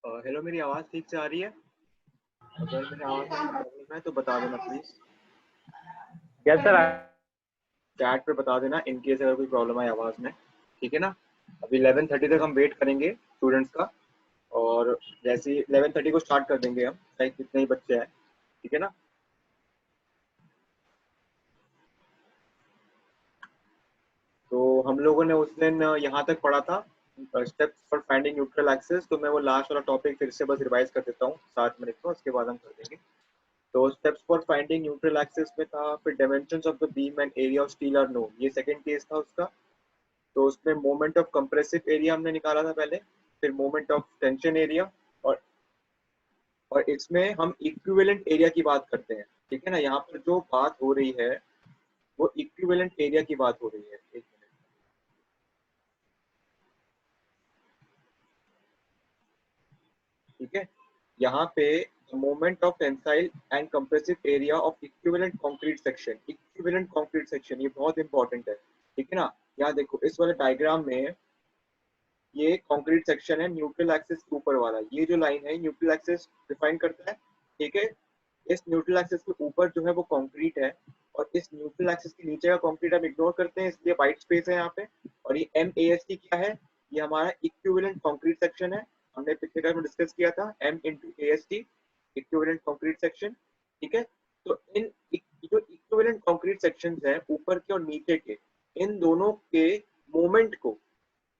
Hello, मेरी आवाज़ ठीक से आ रही है? अगर मेरी आवाज़ में प्रॉब्लम है तो बता देना प्लीज़। Yes sir. चैट पे बता देना इन केस अगर कोई प्रॉब्लम आए आवाज़ में। ठीक है ना? अभी 11:30 तक हम वेट करेंगे स्टूडेंट्स का, और जैसे ही 11:30 को स्टार्ट कर देंगे हम, चाहे कितने ही बच्चे हैं। ठीक है ना? तो हम लोगों ने उस दिन यहाँ तक पढ़ा था steps for finding neutral axis. तो मैं वो लास्ट वाला टॉपिक फिर से बस रिवाइज कर देता हूँ 7 मिनट में, उसके बाद हम कर देंगे। तो steps for finding neutral axis में था, फिर dimensions of the beam and area of steel are known, ये सेकंड केस था उसका। तो उसमें मोमेंट ऑफ कंप्रेसिव एरिया हमने निकाला था पहले, फिर मोमेंट ऑफ टेंशन एरिया, और इसमें हम इक्विवेलेंट एरिया की बात करते हैं। ठीक है ना? यहाँ पर जो बात हो रही है वो इक्विवेलेंट एरिया की बात हो रही है। एक मिनट। ठीक है, यहाँ पे moment of tensile and compressive area of equivalent concrete section, equivalent concrete section ये बहुत इंपॉर्टेंट है। ठीक है ना? यहाँ देखो इस वाले डायग्राम में ये कंक्रीट सेक्शन है, न्यूट्रल एक्सिस के ऊपर वाला ये जो लाइन है न्यूट्रल एक्सिस डिफाइन करता है। ठीक है, इस न्यूट्रल एक्सिस के ऊपर जो है वो कंक्रीट है, और इस न्यूट्रल एक्सिस के नीचे का कंक्रीट हम इग्नोर करते हैं, इसलिए वाइट स्पेस है यहाँ पे। और ये MAST क्या है? ये हमारा इक्विवेलेंट कंक्रीट सेक्शन है। हमने पिछले क्लास में डिस्कस किया था M × AST, equivalent concrete section. ठीक है, तो इन जो इक्विवेलेंट कंक्रीट सेक्शंस है ऊपर के और नीचे के, इन दोनों के मोमेंट को,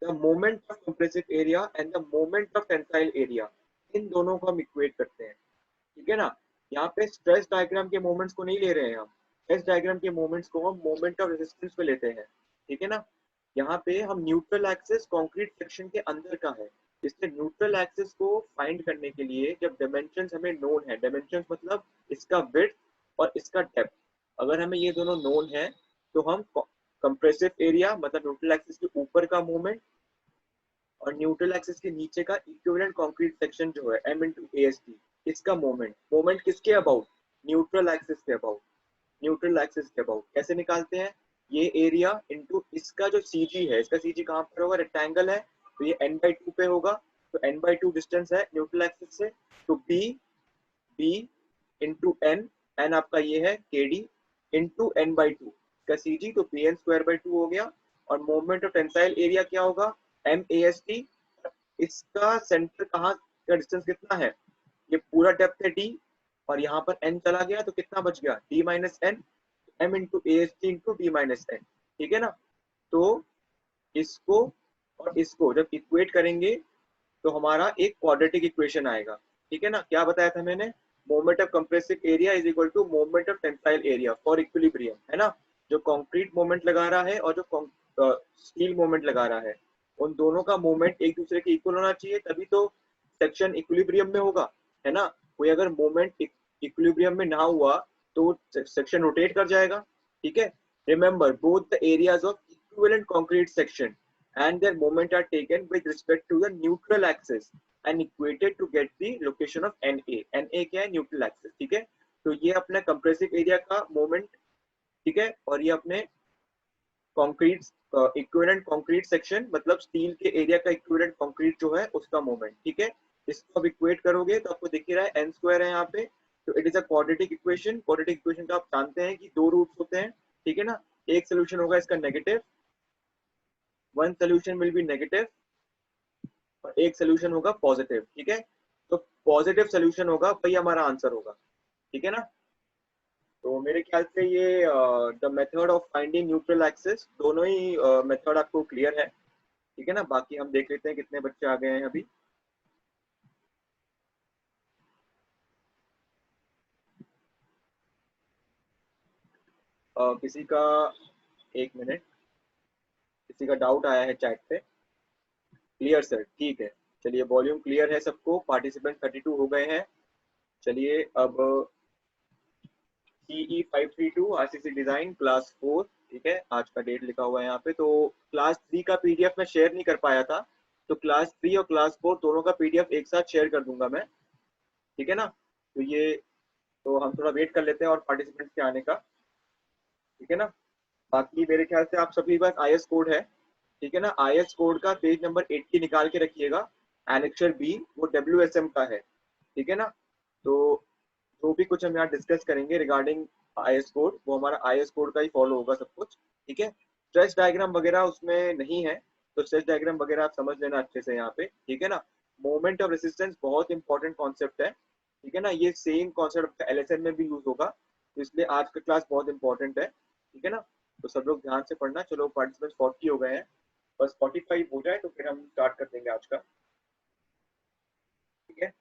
the moment of compressive area and the moment of tensile area, इन दोनों को हम इक्वेट करते हैं। ठीक है ना? यहाँ पे स्ट्रेस डायग्राम के मोमेंट्स को नहीं ले रहे हैं हम, स्ट्रेस डायग्राम के मोमेंट्स को हम मोमेंट ऑफ रेजिस्टेंस पे लेते हैं। ठीक है ना? यहाँ पे हम न्यूट्रल एक्सिस कंक्रीट सेक्शन के अंदर का है, इसलिए न्यूट्रल एक्सिस को फाइंड करने के लिए जब डायमेंशंस हमें नोन है, डायमेंशंस मतलब इसका विड्थ और इसका डेप्थ, अगर हमें ये दोनों नोन है तो हम कंप्रेसिव एरिया मतलब न्यूट्रल एक्सिस के ऊपर का मोमेंट और न्यूट्रल एक्सिस के नीचे का इक्विवेलेंट कंक्रीट सेक्शन जो है M × AST, इसका मोमेंट, मोमेंट किसके अबाउट? न्यूट्रल एक्सिस के अबाउट। न्यूट्रल एक्सिस के अबाउट कैसे निकालते हैं? ये एरिया इनटू इसका जो CG है, इसका CG कहाँ पर होगा? रेक्टेंगल है तो ये n/2 पे होगा, तो n/2 डिस्टेंस है न्यूट्रल एक्सिस से, तो B इंटू एन आपका ये है KD इंटू n/2 का CG, तो PN²/2 हो गया। और मोमेंट ऑफ टेंसाइल एरिया क्या होगा? MAST। इसका सेंटर कहाँ का डिस्टेंस कितना है? ये पूरा डेप्थ है D, और यहाँ पर n चला गया तो कितना बच गया? D - n, M × AST into D - n। ठीक है ना? तो इसको और इसको जब इक्वेट करेंगे तो हमारा एक क्वाड्रेटिक इक्वेशन आएगा। ठीक है ना? क्या बताया था मैंने? Moment of compressive area is equal to moment of tensile area for equilibrium, है ना? जो कंक्रीट मोमेंट लगा रहा है और जो स्टील मोमेंट लगा रहा है, उन दोनों का मोमेंट एक दूसरे के इक्वल होना चाहिए, तभी तो सेक्शन इक्विलिब्रियम में होगा, है ना? कोई अगर मोमेंट इक्विलिब्रियम में ना हुआ तो सेक्शन रोटेट कर जाएगा। ठीक है, remember both the areas of equivalent concrete section and their moment are taken with respect to the neutral axis and equated to get the location of NA। NA क्या है? Neutral axis. ठीक है, तो ये अपना कंप्रेसिव एरिया का moment, ठीक है, और ये अपने कंक्रीट इक्विवेलेंट कंक्रीट सेक्शन मतलब स्टील के एरिया का इक्विवेलेंट कंक्रीट जो है उसका मोमेंट। ठीक है, इसको अब इक्वेट करोगे तो आपको दिख ही रहा है n² है यहाँ पे, तो it is a quadratic equation. Quadratic equation का आप जानते हैं कि दो रूट्स होते हैं। ठीक है ना? एक सोल्यूशन होगा इसका negative, one solution will be negative, और एक सोल्यूशन होगा पॉजिटिव। ठीक है, तो पॉजिटिव सोल्यूशन होगा वही हमारा आंसर होगा। ठीक है ना? तो मेरे ख्याल से ये the method of finding neutral axis, दोनों ही मेथड आपको क्लियर है। ठीक है ना? बाकी हम देख लेते हैं कितने बच्चे आ गए हैं अभी। किसी का, एक मिनट, किसी का डाउट आया है चैट पे? क्लियर सर, ठीक है। चलिए, वॉल्यूम क्लियर है सबको, पार्टिसिपेंट 32 हो गए हैं। चलिए अब CE532 RCC डिजाइन क्लास 4, ठीक है, आज का डेट लिखा हुआ है यहाँ पे। तो क्लास 3 का PDF मैं शेयर नहीं कर पाया था, तो क्लास 3 और क्लास 4 दोनों का PDF एक साथ शेयर कर दूंगा मैं। ठीक है ना? तो ये, तो हम थोड़ा वेट कर लेते हैं और पार्टिसिपेंट्स के आने का। ठीक है ना? बाकी मेरे ख्याल से आप सभी के पास IS कोड है। ठीक है ना? IS कोड का पेज नंबर 80 निकाल के रखिएगा एनेक्चर बी वो WSM का है, ठीक है ना। तो जो भी कुछ हम यहाँ डिस्कस करेंगे रिगार्डिंग IS कोड वो हमारा IS कोड का ही फॉलो होगा सब कुछ, ठीक है। स्ट्रेच डायग्राम वगैरह उसमें नहीं है, तो स्ट्रेच डायग्राम वगैरह आप समझ लेना अच्छे से यहाँ पे, ठीक है ना। मोमेंट ऑफ रेसिस्टेंस बहुत इंपॉर्टेंट कॉन्सेप्ट है, ठीक है ना। ये सेम कॉन्सेप्ट LSM में भी यूज होगा, तो इसलिए आज का क्लास बहुत इंपॉर्टेंट है, ठीक है ना। तो सब लोग ध्यान से पढ़ना। चलो पार्टिसिपेंट्स 40 हो गए हैं, बस 45 हो जाए तो फिर हम स्टार्ट कर देंगे आज का, ठीक है।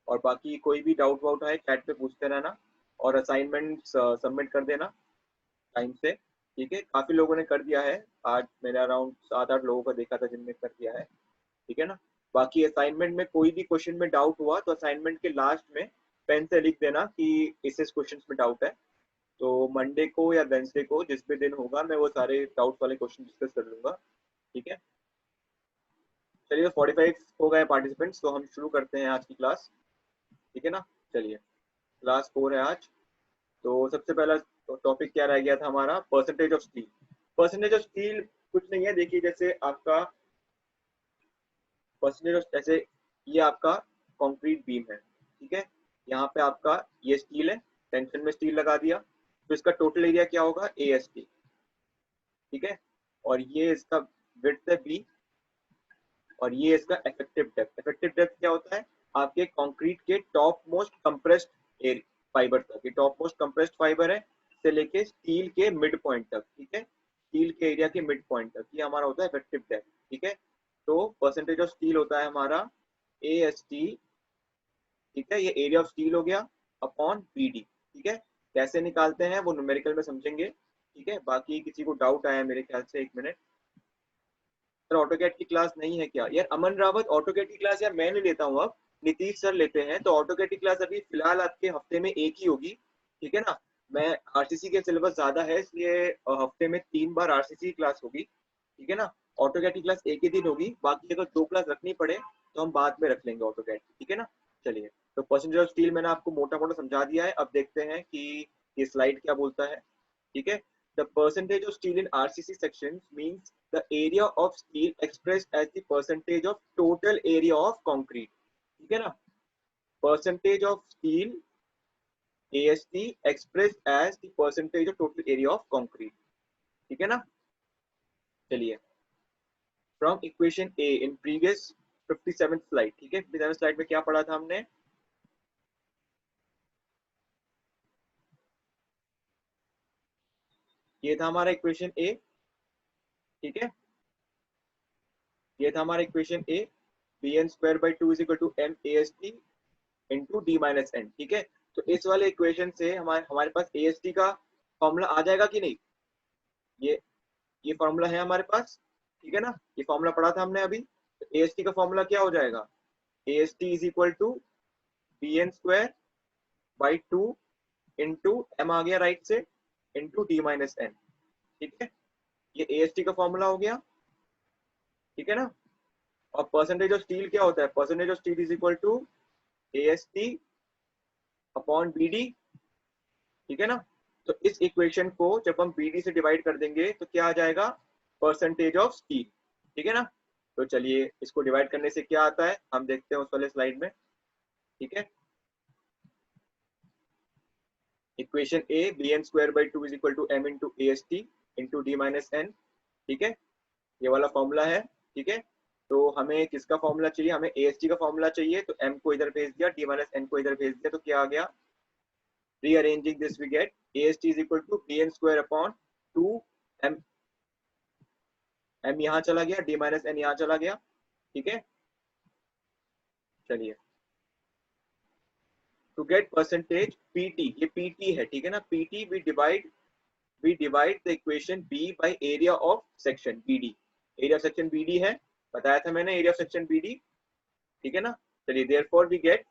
और बाकी कोई भी डाउट वाउट है चैट पे पूछते रहना, और असाइनमेंट सबमिट कर देना टाइम से, ठीक है। काफी लोगों ने कर दिया है, आज मैंने अराउंड 7-8 लोगों का देखा था जिनने कर दिया है, ठीक है ना। बाकी असाइनमेंट में कोई भी क्वेश्चन में डाउट हुआ तो असाइनमेंट के लास्ट में पेन से लिख देना कि इस क्वेश्चन में डाउट है, तो मंडे को या वेंसडे को जिस भी दिन होगा मैं वो सारे डाउट वाले क्वेश्चन डिस्कस कर लूंगा, ठीक है। चलिए 45 हो गए पार्टिसिपेंट्स, तो हम शुरू करते हैं आज की क्लास, ठीक है ना। चलिए क्लास 4 है आज। तो सबसे पहला टॉपिक क्या रह गया था हमारा, percentage of steel. Percentage of steel कुछ नहीं है, देखिए जैसे आपका परसेंटेज ऑफ, जैसे ये आपका कंक्रीट बीम है, ठीक है। यहाँ पे आपका ये स्टील है, टेंशन में स्टील लगा दिया, तो इसका टोटल एरिया क्या होगा AST, ठीक है। और ये इसका विड्थ है B, और ये इसका इफेक्टिव डेप्थ। इफेक्टिव डेप्थ क्या होता है, आपके कंक्रीट के टॉप मोस्ट कंप्रेस्ड फाइबर तक, ये टॉप मोस्ट कंप्रेस्ड फाइबर है से लेके स्टील के मिड पॉइंट तक, ठीक है। स्टील के एरिया के मिड पॉइंट तक ये हमारा होता है इफेक्टिव डेप्थ, ठीक है। तो परसेंटेज ऑफ स्टील होता है हमारा AST, ठीक है। ये एरिया ऑफ स्टील हो गया अपॉन BD, ठीक है। कैसे निकालते हैं वो न्यूमेरिकल में समझेंगे, ठीक है। बाकी किसी को डाउट आया मेरे ख्याल से, एक मिनट सर ऑटोकैड की क्लास नहीं है क्या? यार अमन रावत, ऑटोकैड की क्लास यार मैं नहीं लेता हूँ, अब नीतीश सर लेते हैं, तो ऑटोकैड की क्लास अभी फिलहाल आपके हफ्ते में एक ही होगी, ठीक है ना। मैं RCC के सिलेबस ज्यादा है इसलिए हफ्ते में 3 बार RCC की क्लास होगी, ठीक है ना। ऑटोकैड की क्लास एक ही दिन होगी, बाकी अगर 2 क्लास रखनी पड़े तो हम बाद में रख लेंगे ऑटोकैड, ठीक है ना। चलिए, तो परसेंटेज ऑफ स्टील मैंने आपको मोटा मोटा समझा दिया है, अब देखते हैं कि ये स्लाइड क्या बोलता है, ठीक है। The percentage of steel in RCC sections means the area of steel expressed as the percentage of total area of concrete, ठीक है ना। Percentage of steel AST expressed as the percentage of total area of concrete, ठीक है ना। चलिए, from equation A in previous 57th slide, ठीक है। 57th slide में क्या पढ़ा था हमने, ये था हमारा इक्वेशन A, ठीक है। ये था हमारा equation A, bn²/2 is equal to MAST into D minus N, ठीक है। तो इस वाले इक्वेशन से हमारे पास AST का फॉर्मूला आ जाएगा कि नहीं, ये ये फॉर्मूला है हमारे पास, ठीक है ना। ये फॉर्मूला पढ़ा था हमने अभी, तो AST का फॉर्मूला क्या हो जाएगा, AST is equal to bn²/2 into M आ गया राइट से, इंटू D माइनस एन, ठीक है। ये AST का फॉर्मूला हो गया, ठीक है ना। और परसेंटेज ऑफ स्टील क्या होता है, percentage of steel is equal to AST upon BD, ठीक है ना। तो इस इक्वेशन को जब हम BD से डिवाइड कर देंगे तो क्या आ जाएगा, परसेंटेज ऑफ स्टील, ठीक है ना। तो चलिए इसको डिवाइड करने से क्या आता है हम देखते हैं उस वाले स्लाइड में, ठीक है। Equation A bn²/2 is equal to M into AST into D minus N, ठीक है। ये वाला फॉर्मूला है, ठीक है। तो हमें किसका फॉर्मूला चाहिए, हमें AST का फॉर्मूला चाहिए, तो M को इधर भेज दिया, D माइनस एन को इधर भेज दिया, तो क्या आ गया, rearranging this we get AST is equal to bn² upon 2 m, m यहाँ चला गया, D माइनस एन यहाँ चला गया, ठीक है। चलिए, टू गेट परसेंटेज PT, ये PT है, ठीक है ना। PT we divide the equation B by area of section BD, area of section BD है, बताया था मैंने area of section BD, ठीक है ना। चलिए therefore we get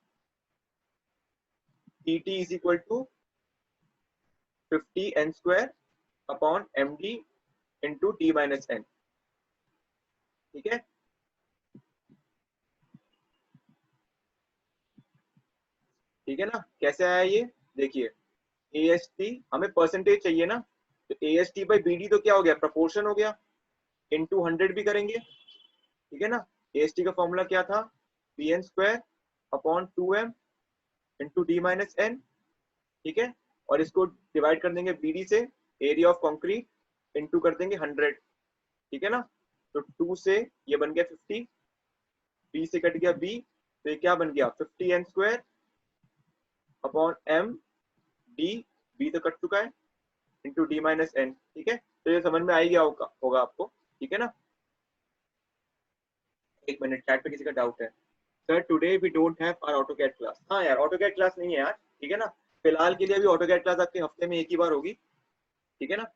PT is equal to 50n² upon MD into D minus N, ठीक है। ठीक है ना, कैसे आया ये देखिए, AST हमें परसेंटेज चाहिए ना, तो AST बाई BD तो क्या हो गया, प्रोपोर्शन हो गया, इनटू 100 भी करेंगे, ठीक है ना। AST का फॉर्मूला क्या था, B N square upon 2m into D minus N, ठीक है। और इसको डिवाइड कर देंगे बी डी से, एरिया ऑफ कॉन्क्रीट इंटू कर देंगे 100, ठीक है ना। तो 2 से ये बन गया 50, बी से कट गया बी, तो ये क्या बन गया 50n square upon m D, B तो कट चुका है, इंटू डी माइनस एन, ठीक है। तो ये समझ में आ ही गया होगा आपको, ठीक है ना। एक मिनट, चैट पे किसी का डाउट है। Sir today we don't have our AutoCAD class. हाँ यार, ऑटोकैड क्लास नहीं है यार, ठीक है ना। फिलहाल के लिए अभी ऑटोकैड क्लास आपके हफ्ते में एक ही बार होगी, ठीक है ना।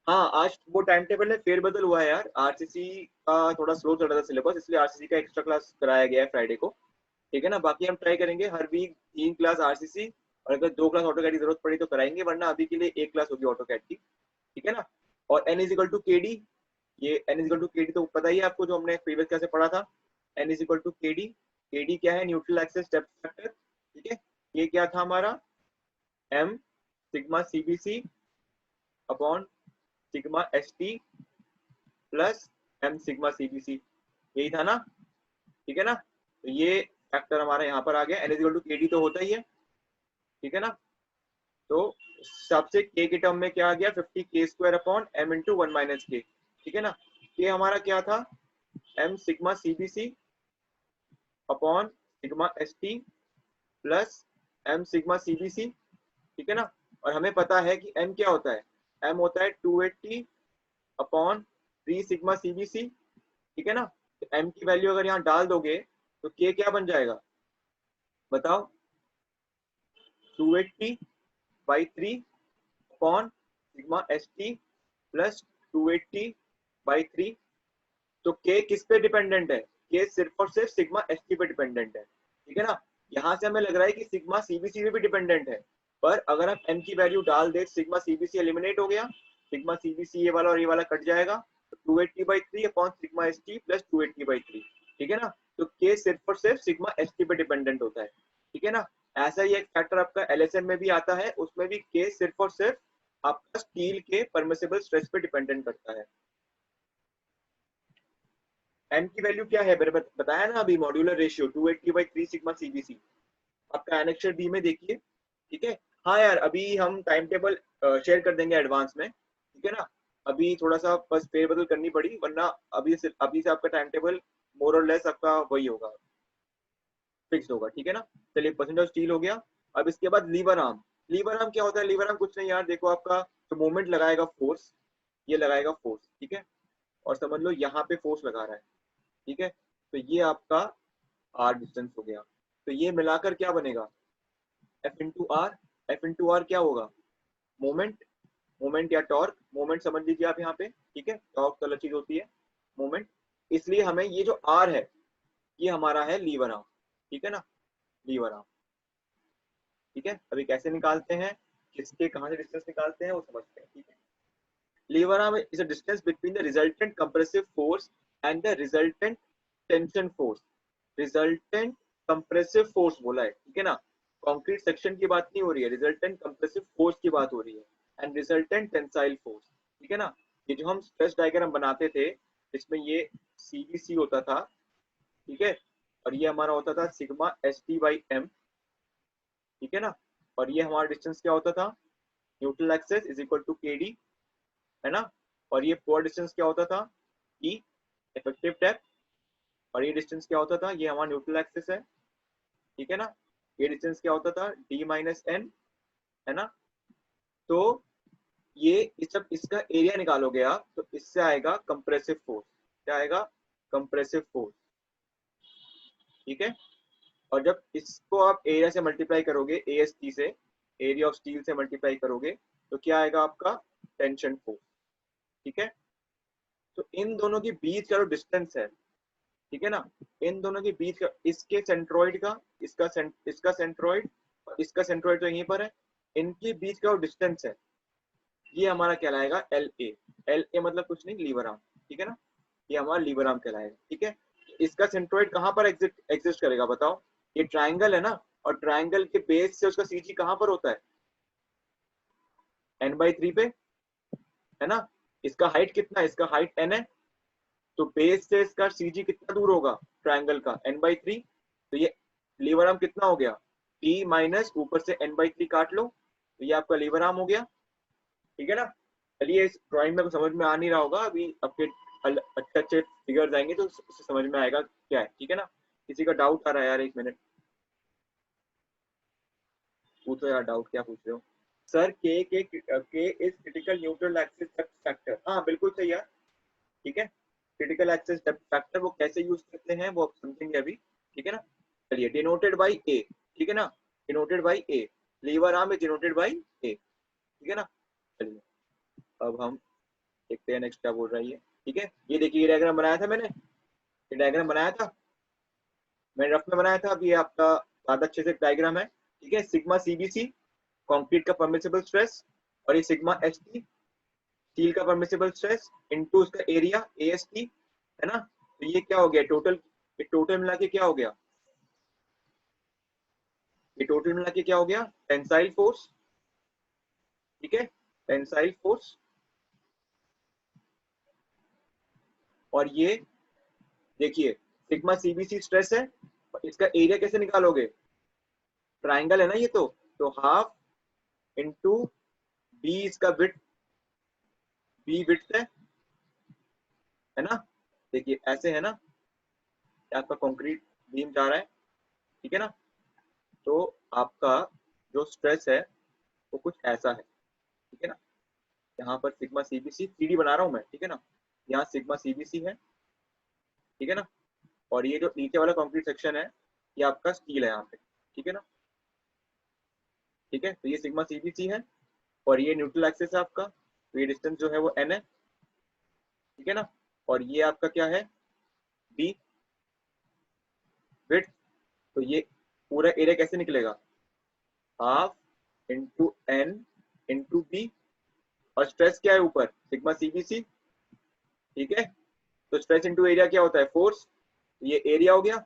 हाँ, आज वो टाइम टेबल है, फेरबदल हुआ है यार, आरसीसी का थोड़ा स्लो चल रहा था सिलेबस, इसलिए आरसीसी का एक्स्ट्रा क्लास कराया गया है फ्राइडे को, ठीक है ना। बाकी हम ट्राई करेंगे हर वीक 3 क्लास आरसीसी, और अगर 2 क्लास ऑटोकैड की जरूरत पड़ी तो कराएंगे, वरना अभी के लिए 1 क्लास होगी ऑटोकैड की, ठीक है ना। और n is equal to K D, ये n is equal to K D तो पता ही है आपको, जो हमने प्रीवियस क्लास से पढ़ा था। n is equal to K D, K D क्या है, न्यूट्रल एक्सिस डेप्थ फैक्टर, ठीक है। ये क्या था हमारा, m sigma CBC upon sigma S T plus m sigma CBC, यही था ना, ठीक है ना। तो ये फैक्टर हमारा यहाँ पर आ गया, n is equal to K D तो होता ही है, ठीक है ना। तो सबसे k के टर्म में क्या आ गया 50 k square upon m into 1 minus के, ठीक है ना। ये हमारा क्या था, m sigma CBC upon sigma S T plus m sigma CBC, ठीक है ना। और हमें पता है कि m क्या होता है, m होता है 280 अपॉन 3 सिग्मा सीबीसी, ठीक है ना। तो m की वैल्यू अगर यहाँ डाल दोगे तो k क्या बन जाएगा बताओ, 280 by 3 upon sigma S T plus 280 by 3। तो k किस पे डिपेंडेंट है, k सिर्फ और सिर्फ सिग्मा एस टी पे डिपेंडेंट है, ठीक है ना। यहाँ से हमें लग रहा है कि सिग्मा सीबीसी पे भी डिपेंडेंट है, पर अगर आप m की वैल्यू डाल दे, सिग्मा सीबीसी एलिमिनेट हो गया, सिग्मा सीबीसी ये वाला और ये वाला कट जाएगा, तो 280 by 3 upon sigma S T plus 280 by 3, ठीक है ना। तो k सिर्फ और सिर्फ सिग्मा एस टी पे डिपेंडेंट होता है, ठीक है ना। ऐसा ही एक फैक्टर आपका एलएसएम में भी आता है, उसमें भी k सिर्फ और सिर्फ आपका स्टील के परमिसिबल स्ट्रेस पे डिपेंडेंट करता है। m की वैल्यू क्या है, मैंने बताया ना अभी, modular ratio 280 by 3 sigma CBC, आपका एनेक्चर बी में देखिए, ठीक है। हाँ यार, अभी हम टाइम टेबल शेयर कर देंगे एडवांस में, ठीक है ना। अभी थोड़ा सा बस फेरबदल करनी पड़ी, वरना अभी से आपका टाइम टेबल मोर और लेस आपका वही होगा, फिक्स होगा, ठीक है ना। चलिए, परसेंटेज स्टील हो गया। अब इसके बाद लीवर आर्म। लीवर आर्म क्या होता है, लीवर आर्म कुछ नहीं यार, देखो आपका जो मूवमेंट लगाएगा फोर्स, ये लगाएगा फोर्स, ठीक है। और समझ लो यहाँ पे फोर्स लगा रहा है, ठीक है। तो ये आपका आर डिस्टेंस हो गया, तो ये मिलाकर क्या बनेगा F into R. F into R क्या होगा, मोमेंट, मोमेंट या टॉर्क, मोमेंट समझ लीजिए आप यहाँ पे, ठीक है। टॉर्क तो अलग चीज होती है, मोमेंट। इसलिए हमें ये जो आर है ये हमारा है लीवर आर्म, ठीक है ना, लीवर आर्म, ठीक है। अभी कैसे निकालते हैं, किसके कहाँ से डिस्टेंस निकालते हैं वो समझते हैं, ठीक है। Lever arm is a distance between the resultant compressive force and the resultant tension force. Resultant compressive force बोला है, ठीक है ना। कंक्रीट सेक्शन की बात नहीं हो रही है, रिजल्टेंट कंप्रेसिव फोर्स की बात हो रही है, एंड रिजल्टेंट टेंसाइल फोर्स, ठीक है ना। ये जो हम स्ट्रेस डायग्राम बनाते थे, इसमें ये सीबीसी होता था, ठीक है। और ये हमारा होता था sigma S T by M, ठीक है ना। और ये हमारा डिस्टेंस क्या होता था, neutral axis is equal to K D, है ना। और ये पोर डिस्टेंस क्या होता था, ई इफेक्टिव डेप्थ। और ये डिस्टेंस क्या होता था, ये हमारा न्यूट्रल एक्सिस है, ठीक है ना। ये डिस्टेंस क्या होता था, डी माइनस एन, है ना। तो ये जब इसका एरिया निकालोगे आप, तो इससे आएगा कंप्रेसिव फोर्स, क्या आएगा, कंप्रेसिव फोर्स, ठीक है। और जब इसको आप एरिया से मल्टीप्लाई करोगे, एएसटी से, एरिया ऑफ स्टील से मल्टीप्लाई करोगे, तो क्या आएगा आपका टेंशन फोर्स, ठीक है। तो इन दोनों के बीच का जो डिस्टेंस है, ठीक है ना, इन दोनों के बीच का, इसके सेंट्रोइड का, इसका सेंट्रोइड और इसका सेंट्रोइड तो यहीं पर है, इनके बीच का जो डिस्टेंस है ये हमारा कहलाएगा एल ए। एल ए मतलब कुछ नहीं, लीवर आर्म, ठीक है ना। ये हमारा लीवर आर्म कहलाएगा, ठीक है। इसका सेंट्रोइड कहाँ पर एग्जिस्ट करेगा बताओ, ये ट्राइंगल है ना, और ट्राइंगल के बेस से उसका सीजी कहाँ पर होता है, n/3 पे, है ना। इसका हाइट कितना है, इसका हाइट n है, तो बेस से इसका CG कितना दूर होगा ट्रायंगल का, n/3। तो ये लीवर आर्म कितना हो गया, T माइनस ऊपर से n/3 काट लो, तो ये आपका लीवर आर्म हो गया, ठीक है ना। चलिए इस ड्राइंग में समझ में आ नहीं रहा होगा, अभी आपके अच्छे अच्छे फिगर्स आएंगे तो उससे समझ में आएगा क्या है, ठीक है ना। किसी का डाउट आ रहा है यार, एक मिनट पूछो यार, डाउट क्या पूछ रहे हो सर। के is critical neutral axis depth factor, हाँ बिल्कुल सही यार, ठीक है। क्रिटिकल एक्सिस डेप्थ फैक्टर वो कैसे यूज करते हैं वो आप समझेंगे अभी, ठीक है ना। चलिए डिनोटेड बाई ए, ठीक है ना, denoted by A, lever arm is denoted by A, ठीक है ना। चलिए अब हम देखते हैं नेक्स्ट क्या बोल रहा है ये, ठीक है। ये देखिए ये डायग्राम बनाया था मैंने, ये डायग्राम बनाया था मैंने रफ में बनाया था, अब ये आपका ज्यादा अच्छे से डायग्राम है, ठीक है। सिग्मा CBC कंक्रीट का परमिसिबल स्ट्रेस, और ये सिग्मा ST स्टील का परमिसिबल स्ट्रेस इनटू उसका एरिया AST, है ना। तो ये क्या हो गया टोटल, ये टोटल मिला के क्या हो गया, ये टोटल मिला के क्या हो गया, टेंसाइल फोर्स, ठीक है, टेंसाइल फोर्स। और ये देखिए सिग्मा CBC स्ट्रेस है, इसका एरिया कैसे निकालोगे, ट्राइंगल है ना ये, तो हाफ इंटू बी इसका विड्थ, बी विड्थ है ना। देखिए ऐसे है ना, आपका कंक्रीट बीम जा रहा है, ठीक है ना। तो आपका जो स्ट्रेस है वो कुछ ऐसा है, ठीक है ना। यहाँ पर सिग्मा CBC 3D बना रहा हूँ मैं, ठीक है ना, यहाँ सिग्मा CBC है, ठीक है ना। और ये जो नीचे वाला कंक्रीट सेक्शन है ये आपका स्टील है यहाँ पे, ठीक है ना, ठीक है। तो ये सिग्मा CBC है और ये न्यूट्रल एक्सिस है आपका, तो ये डिस्टेंस जो है वो n है, ठीक है ना। और ये आपका क्या है, b विड्थ। तो ये पूरा एरिया कैसे निकलेगा, half into n into B, और स्ट्रेस क्या है ऊपर, सिग्मा CBC, ठीक है। तो स्ट्रेस इंटू एरिया क्या होता है, फोर्स। ये एरिया हो गया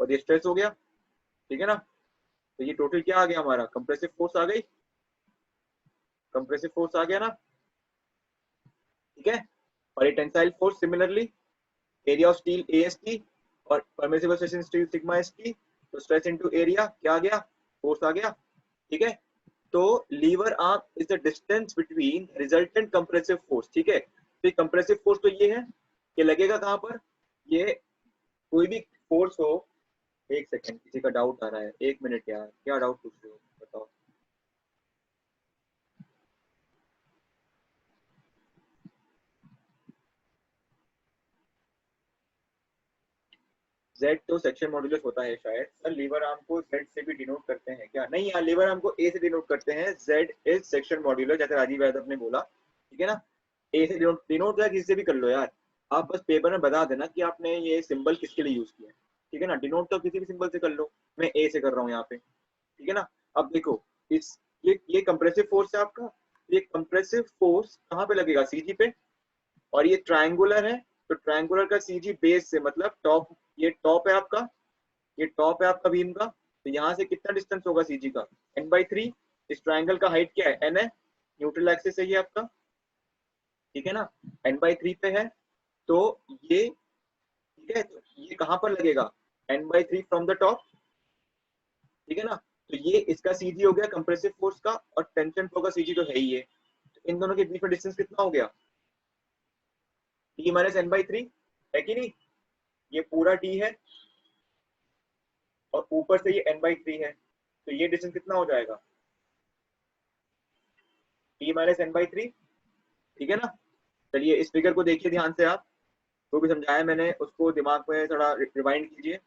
और ये स्ट्रेस हो गया, ठीक है ना। तो ये टोटल क्या आ गया हमारा, कंप्रेसिव फोर्स आ गई, कंप्रेसिव फोर्स आ गया ना, ठीक है। और ये tensile force similarly, area of steel AST और permissible stress in steel sigma ST, तो स्ट्रेस इनटू एरिया क्या आ गया, फोर्स आ गया, ठीक है। तो lever arm is the distance between resultant compressive force, ठीक है। तो ये कंप्रेसिव फोर्स तो ये है, ये लगेगा कहां पर, ये कोई भी फोर्स हो, एक सेकंड किसी का डाउट आ रहा है, एक मिनट यार, क्या डाउट पूछ रहे हो बताओ। Z तो सेक्शन मॉड्यूलस होता है शायद सर, लीवर आर्म को Z से भी डिनोट करते हैं क्या, नहीं यार लीवर आर्म को A से डिनोट करते हैं, Z इज सेक्शन मॉड्यूलस, जैसे राजीव यादव ने बोला, ठीक है ना। A से डिनोट या किसी से भी कर लो यार, आप बस पेपर में बता देना कि आपने ये सिंबल किसके लिए यूज किया है, ठीक है ना। डिनोट तो किसी भी सिंबल से कर लो, मैं A से कर रहा हूँ यहाँ पे, ठीक है ना। अब देखो इस ये कंप्रेसिव फोर्स है आपका, ये कंप्रेसिव फोर्स कहाँ पे लगेगा, CG पे, और ये ट्रायंगुलर है, तो ट्रायंगुलर का CG बेस से मतलब टॉप, ये टॉप है आपका, ये टॉप है आपका बीम का, तो यहाँ से कितना डिस्टेंस होगा CG का, n/3। इस ट्रायंगल का हाइट क्या है, n है, न्यूट्रल एक्सिस है ये आपका, ठीक है ना, n/3 पे है। तो ये ठीक है, तो ये कहाँ पर लगेगा, n/3 फ्रॉम द टॉप, ठीक है ना। तो ये इसका CG हो गया कंप्रेसिव फोर्स का, और टेंशन फ्लो का CG तो है ही है, तो इन दोनों के बीच में डिस्टेंस कितना हो गया, T माइनस n/3, है कि नहीं। ये पूरा T है और ऊपर से ये n/3 है, तो ये डिस्टेंस कितना हो जाएगा, T माइनस n/3, ठीक है ना। चलिए इस फिगर को देखिए ध्यान से आप, जो भी समझाया मैंने उसको दिमाग में थोड़ा रिवाइंड कीजिए।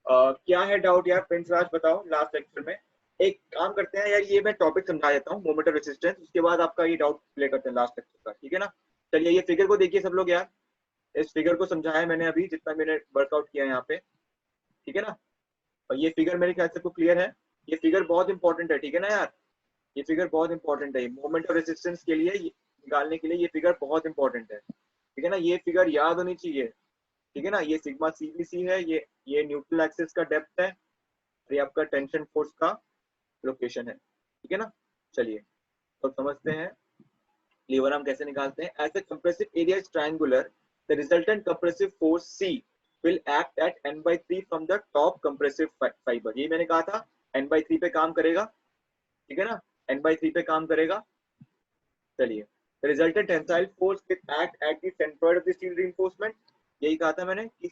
क्या है डाउट यार, प्रिंस राज बताओ, लास्ट लेक्चर में एक काम करते हैं यार, ये मैं टॉपिक समझा देता हूँ मोमेंट ऑफ रेजिस्टेंस, उसके बाद आपका ये डाउट क्लियर करते हैं लास्ट लेक्चर का, ठीक है ना। चलिए ये फिगर को देखिए सब लोग यार, इस फिगर को समझाया मैंने अभी जितना मैंने वर्कआउट किया है यहाँ पे, ठीक है ना। और ये फिगर मेरे ख्याल से को क्लियर है, ये फिगर बहुत इंपॉर्टेंट है, ठीक है ना यार, ये फिगर बहुत इंपॉर्टेंट है, मोमेंट ऑफ रेजिस्टेंस के लिए निकालने के लिए ये फिगर बहुत इंपॉर्टेंट है, ठीक है ना। ये फिगर याद होनी चाहिए, ठीक है ना। ये सिग्मा CBC है, ये न्यूट्रल एक्सिस का डेप्थ है, और ये आपका टेंशन फोर्स का लोकेशन है, ठीक है ना। चलिए तो समझते हैं लीवर आर्म कैसे निकालते हैं? As the compressive area is triangular, the resultant compressive force C will act at n/3 from the top compressive fiber। ये मैंने कहा था n/3 पे काम करेगा, ठीक है ना, n/3 पे काम करेगा। चलिए, the resultant tensile force will act at the centroid of the steel reinforcement, यही कहा था मैंने कि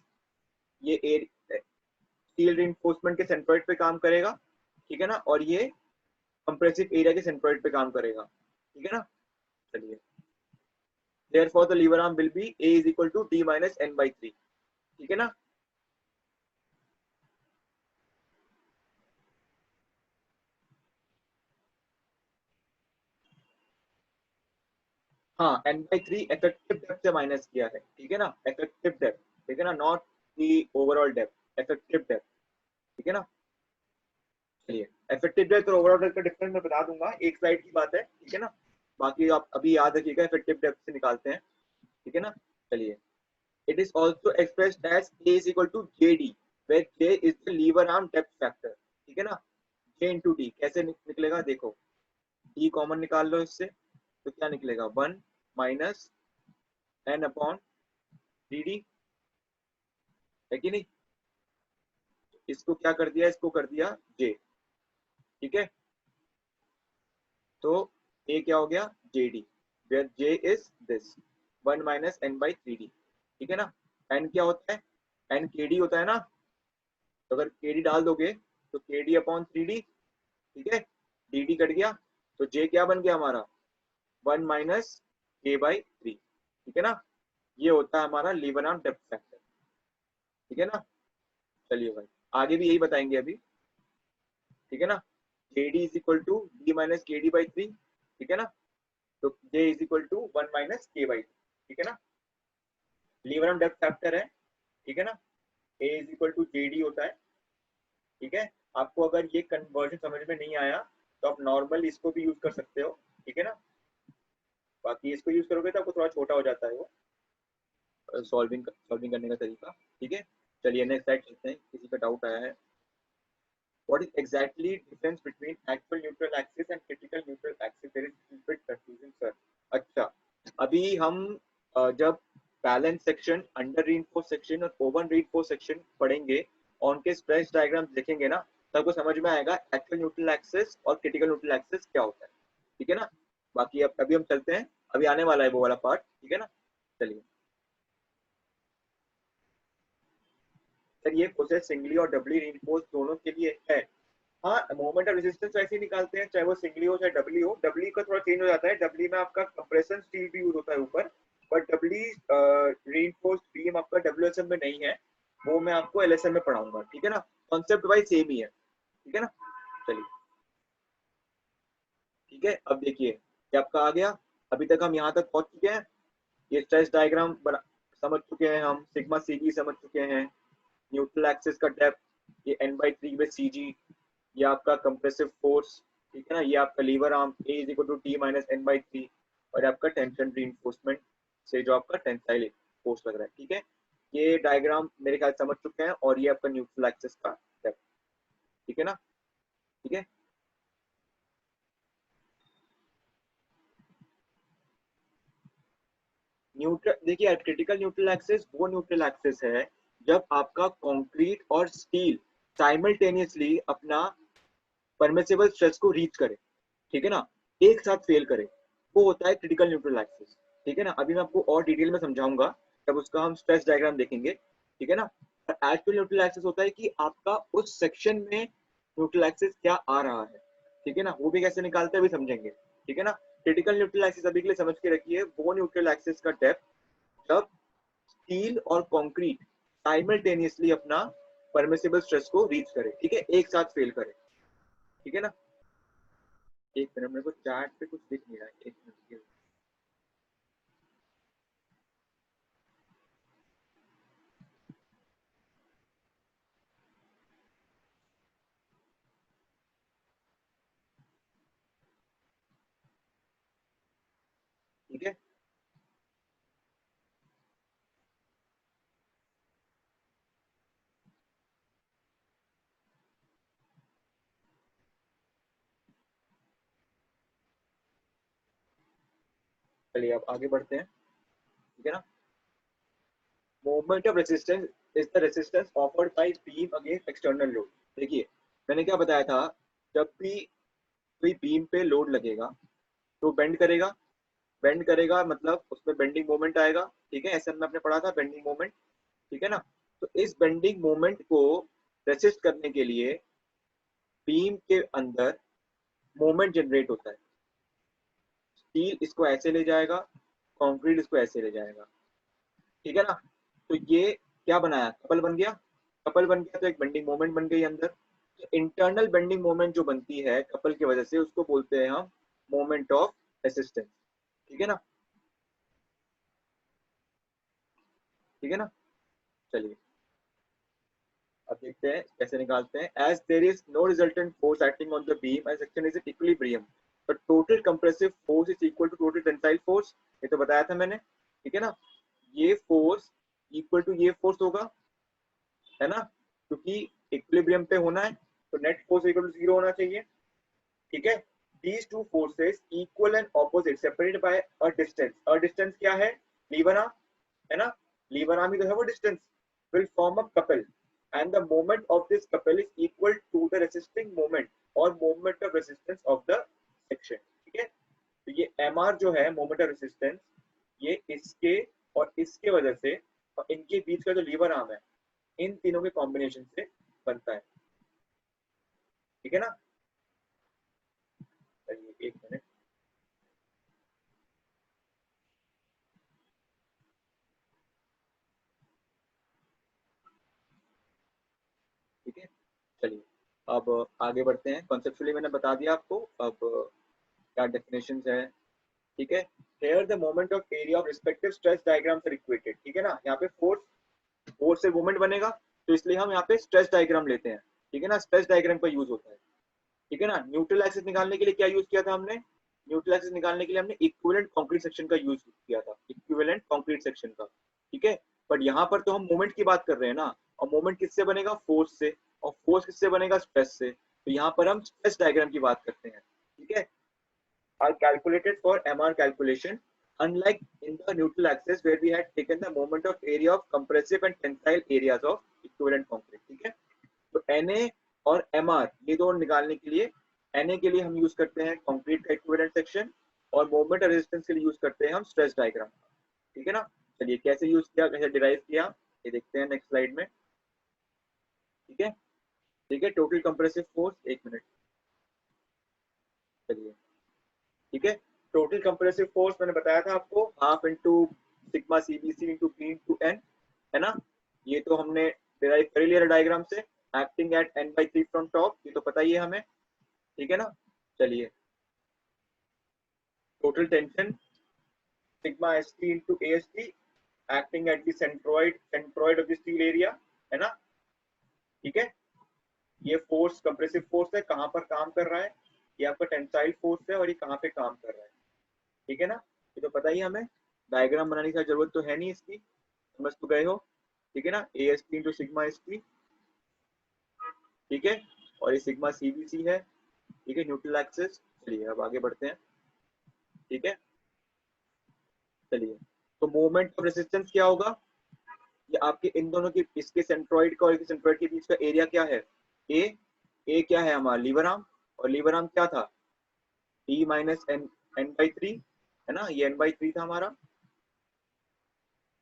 ये स्टील reinforcement के सेंट्रोइड पे काम करेगा, ठीक है ना, और ये कंप्रेसिव एरिया के सेंट्रोइड पे काम करेगा, ठीक है ना। चलिए, therefore the lever arm will be A is equal to D minus n/3, ठीक है ना। हाँ, n/3 इफेक्टिव डेप्थ से माइनस किया है, ठीक है ना, इफेक्टिव डेप्थ, ठीक है ना, not the overall depth, effective depth, ठीक है ना। चलिए, इफेक्टिव डेप्थ और ओवरऑल डेप्थ का डिफरेंस मैं बता दूंगा, एक स्लाइड की बात है, ठीक है ना। बाकी आप अभी याद रखिएगा, इफेक्टिव डेप्थ से निकालते हैं, ठीक है ना। चलिए, it is also expressed as A is equal to JD, where J is the lever arm depth factor, ठीक है ना। J into D कैसे निकलेगा, देखो, D कॉमन निकाल लो इससे, तो क्या निकलेगा, 1 माइनस n अपॉन डी, है कि नहीं। इसको क्या कर दिया, इसको कर दिया J, ठीक है। तो A क्या हो गया, JD, where J is this 1 minus n/3D, ठीक है ना। n क्या होता है, n KD होता है ना, तो अगर KD डाल दोगे तो KD अपॉन 3D, ठीक है, DD कट गया, तो J क्या बन गया हमारा, 1 माइनस K/3, ठीक है ना। ये होता है हमारा लीवर आर्म डेप्थ फैक्टर, ठीक है ना। चलिए भाई, आगे भी यही बताएंगे अभी, ठीक है ना। JD is equal to D minus KD/3, ठीक है ना। तो J is equal to 1 minus K/3, ठीक है ना। लीवर आर्म डेप्थ फैक्टर है, ठीक है ना। A is equal to JD होता है, ठीक है। आपको अगर ये कन्वर्जन समझ में नहीं आया तो आप नॉर्मल इसको भी यूज कर सकते हो, ठीक है ना। बाकी इसको यूज करोगे तो आपको थोड़ा छोटा हो जाता है वो सॉल्विंग करने का तरीका, ठीक है। चलिए नेक्स्ट स्लाइड चलते हैं, किसी का डाउट आया है। What is exactly difference between actual neutral axis and critical neutral axis? There is a bit confusing, sir. अच्छा, अभी हम जब balance section, under reinforce section और ओवन रीइंफोर्स सेक्शन पढ़ेंगे और उनके स्ट्रेस डायग्राम देखेंगे ना, तब आपको समझ में आएगा एक्चुअल न्यूट्रल एक्सिस और क्रिटिकल न्यूट्रल एक्सिस क्या होता है, ठीक है ना। बाकी अब अभी हम चलते हैं, अभी आने वाला है वो वाला पार्ट, ठीक है ना। चलिए सर, ये प्रोसेस सिंगली और डबली रीइंफोर्स दोनों के लिए है। हाँ, मोमेंट ऑफ रेजिस्टेंस वैसे ही निकालते हैं, चाहे वो सिंगली हो चाहे डबली हो। डबली का थोड़ा चेंज हो जाता है, डबली में आपका कंप्रेशन स्टील भी यूज होता है ऊपर, बट डबली रीइंफोर्स्ड बीम आपका डब्ल्यूएसएम में नहीं है, वो मैं आपको एलएसएम में पढ़ाऊंगा, ठीक है ना। कॉन्सेप्ट वाइज सेम ही है, ठीक है ना। चलिए, ठीक है, अब देखिए ये आपका आ गया। अभी तक हम यहाँ तक पहुंच चुके हैं, ये स्ट्रेस डायग्राम समझ चुके हैं हम, सिग्मा सीजी समझ चुके हैं, न्यूट्रल एक्सिस का डेप्थ, ये n/3 में सीजी, ये आपका कंप्रेसिव फोर्स, ठीक है ना, ये आपका lever arm A is equal to D minus n/3, और आपका टेंशन रीइंफोर्समेंट से जो आपका टेंसाइल फोर्स लग रहा है, ठीक है। ये डायग्राम मेरे ख्याल समझ चुके हैं, और ये आपका न्यूट्रल एक्सिस का डेप्थ, ठीक है ना, ठीक है। न्यूट्रल, देखिए क्रिटिकल न्यूट्रल एक्सिस वो न्यूट्रल एक्सिस है जब आपका कंक्रीट और स्टील साइमल्टेनियसली अपना परमिसिबल स्ट्रेस को रीच करे, ठीक है ना, एक साथ फेल करे, वो होता है क्रिटिकल न्यूट्रल एक्सिस, ठीक है ना। अभी मैं आपको और डिटेल में समझाऊंगा जब उसका हम स्ट्रेस डायग्राम देखेंगे, ठीक है ना। एक्चुअल न्यूट्रल एक्सिस होता है कि आपका उस सेक्शन में न्यूट्रल एक्सिस क्या आ रहा है, ठीक है ना, वो भी कैसे निकालते हैं अभी समझेंगे, ठीक है ना। क्रिटिकल न्यूट्रल एक्सिस अभी के लिए समझ के रखिए, वो न्यूट्रल एक्सिस का डेप्थ जब स्टील और कंक्रीट साइमल्टेनियसली अपना परमिसिबल स्ट्रेस को रीच करे, ठीक है, एक साथ फेल करे, ठीक है ना। एक मिनट, मेरे को चैट पे कुछ दिख नहीं रहा है, एक मिनट। ठीक है, चलिए अब आगे बढ़ते हैं, ठीक है ना। Moment of resistance is the resistance offered by beam against external load. देखिए मैंने क्या बताया था, जब भी कोई बीम पे लोड लगेगा तो बेंड करेगा, बेंड करेगा मतलब उसमें बेंडिंग मोमेंट आएगा, ठीक है, ऐसे में आपने पढ़ा था बेंडिंग मोमेंट, ठीक है ना। तो इस बेंडिंग मोमेंट को रेसिस्ट करने के लिए बीम के अंदर मोमेंट जनरेट होता है। स्टील इसको ऐसे ले जाएगा, कंक्रीट इसको ऐसे ले जाएगा, ठीक है ना। तो ये क्या बनाया, कपल बन गया, कपल बन गया तो एक बेंडिंग मोमेंट बन गई अंदर। तो इंटरनल बेंडिंग मोमेंट जो बनती है कपल की वजह से उसको बोलते हैं हम मोमेंट ऑफ रेसिस्टेंस, ठीक है ना, ठीक है ना। चलिए अब देखते हैं कैसे निकालते हैं। As there is no resultant force acting on the beam as section is equilibrium, the total compressive force is equal to total tensile force. ये तो बताया था मैंने, ठीक है ना। ये फोर्स इक्वल टू ये फोर्स होगा, है ना, क्योंकि इक्विलिब्रियम पे होना है तो नेट फोर्स इक्वल टू 0 होना चाहिए, ठीक है। These two forces equal and opposite separated by a distance. A distance क्या है, लीवर आर्म, है ना, लीवर आर्म ही तो है वो distance, will form a couple and the moment of this couple is equal to the resisting moment or moment of resistance of the section, ठीक है। तो ये mr जो है मोमेंट ऑफ रेसिस्टेंस, ये इसके और इसके वजह से और इनके बीच का जो लीवर आर्म है इन तीनों के कॉम्बिनेशन से बनता है, ठीक है ना। चलिए एक मिनट, ठीक है। चलिए अब आगे बढ़ते हैं। कॉन्सेप्चुअली मैंने बता दिया आपको, अब क्या डेफिनेशन है, ठीक है। Here the moment of area of respective stress diagrams are equated, ठीक है ना। यहाँ पे फोर्स, फोर्स से मोमेंट बनेगा तो इसलिए हम यहाँ पे स्ट्रेस डायग्राम लेते हैं, ठीक है ना, स्ट्रेस डायग्राम का यूज होता है, ठीक है ना। न्यूट्रल एक्सिस निकालने के लिए क्या यूज किया था हमने, न्यूट्रल एक्सिस निकालने के लिए हमने इक्विवेलेंट कंक्रीट सेक्शन का यूज किया था, इक्विवेलेंट कंक्रीट सेक्शन का, ठीक है। बट यहाँ पर तो हम मोमेंट की बात कर रहे हैं ना, और मोमेंट किससे बनेगा, फोर्स से, और फोर्स किससे बनेगा, स्ट्रेस से। तो यहाँ पर हम स्ट्रेस डायग्राम की बात करते हैं, ठीक है। Are calculated for MR calculation, unlike in the neutral axis where we had taken the moment of area of compressive and tensile areas of equivalent concrete, ठीक है। तो Na और Mr ये दोनों निकालने के लिए, Na के लिए हम यूज करते हैं कंक्रीट का इक्विवेलेंट सेक्शन, और मोमेंट और रेजिस्टेंस के लिए यूज करते हैं हम स्ट्रेस डायग्राम, ठीक है ना। चलिए कैसे यूज किया, कैसे डिराइव किया, ये देखते हैं नेक्स्ट स्लाइड में, ठीक है। ठीक है, टोटल कंप्रेसिव फोर्स, एक मिनट, चलिए, ठीक है। टोटल कंप्रेसिव फोर्स मैंने बताया था आपको, half into sigma CBC into P into N, है ना। ये तो हमने डिराइव कर लिया डायग्राम से, acting at n/3 from top, ये तो पता ही है हमें, ठीक है ना। चलिए total tension sigma S T into A S T acting at the centroid of the steel area, है ना, ठीक है। ये फोर्स कंप्रेसिव फोर्स है, कहाँ पर काम कर रहा है, ये आपका टेंसाइल फोर्स है, और ये कहाँ पे काम कर रहा है, ठीक है ना। ये तो पता ही हमें, डायग्राम बनाने की जरूरत तो है नहीं इसकी, समझ तो गए हो, ठीक है ना। ए S T into sigma S T, ठीक है, और ये सिग्मा सी बी सी है, ठीक है, न्यूट्रल एक्सिस। चलिए अब आगे बढ़ते हैं, ठीक है। चलिए तो मोमेंट ऑफ रेसिस्टेंस क्या होगा, ये आपके इन दोनों की, इसके सेंट्रोइड का और इसके सेंट्रोइड के बीच का एरिया क्या है, ए क्या है हमारा लीवर आर्म, और लीवर आर्म क्या था, डी माइनस n/3, है ना, ये n/3 था हमारा,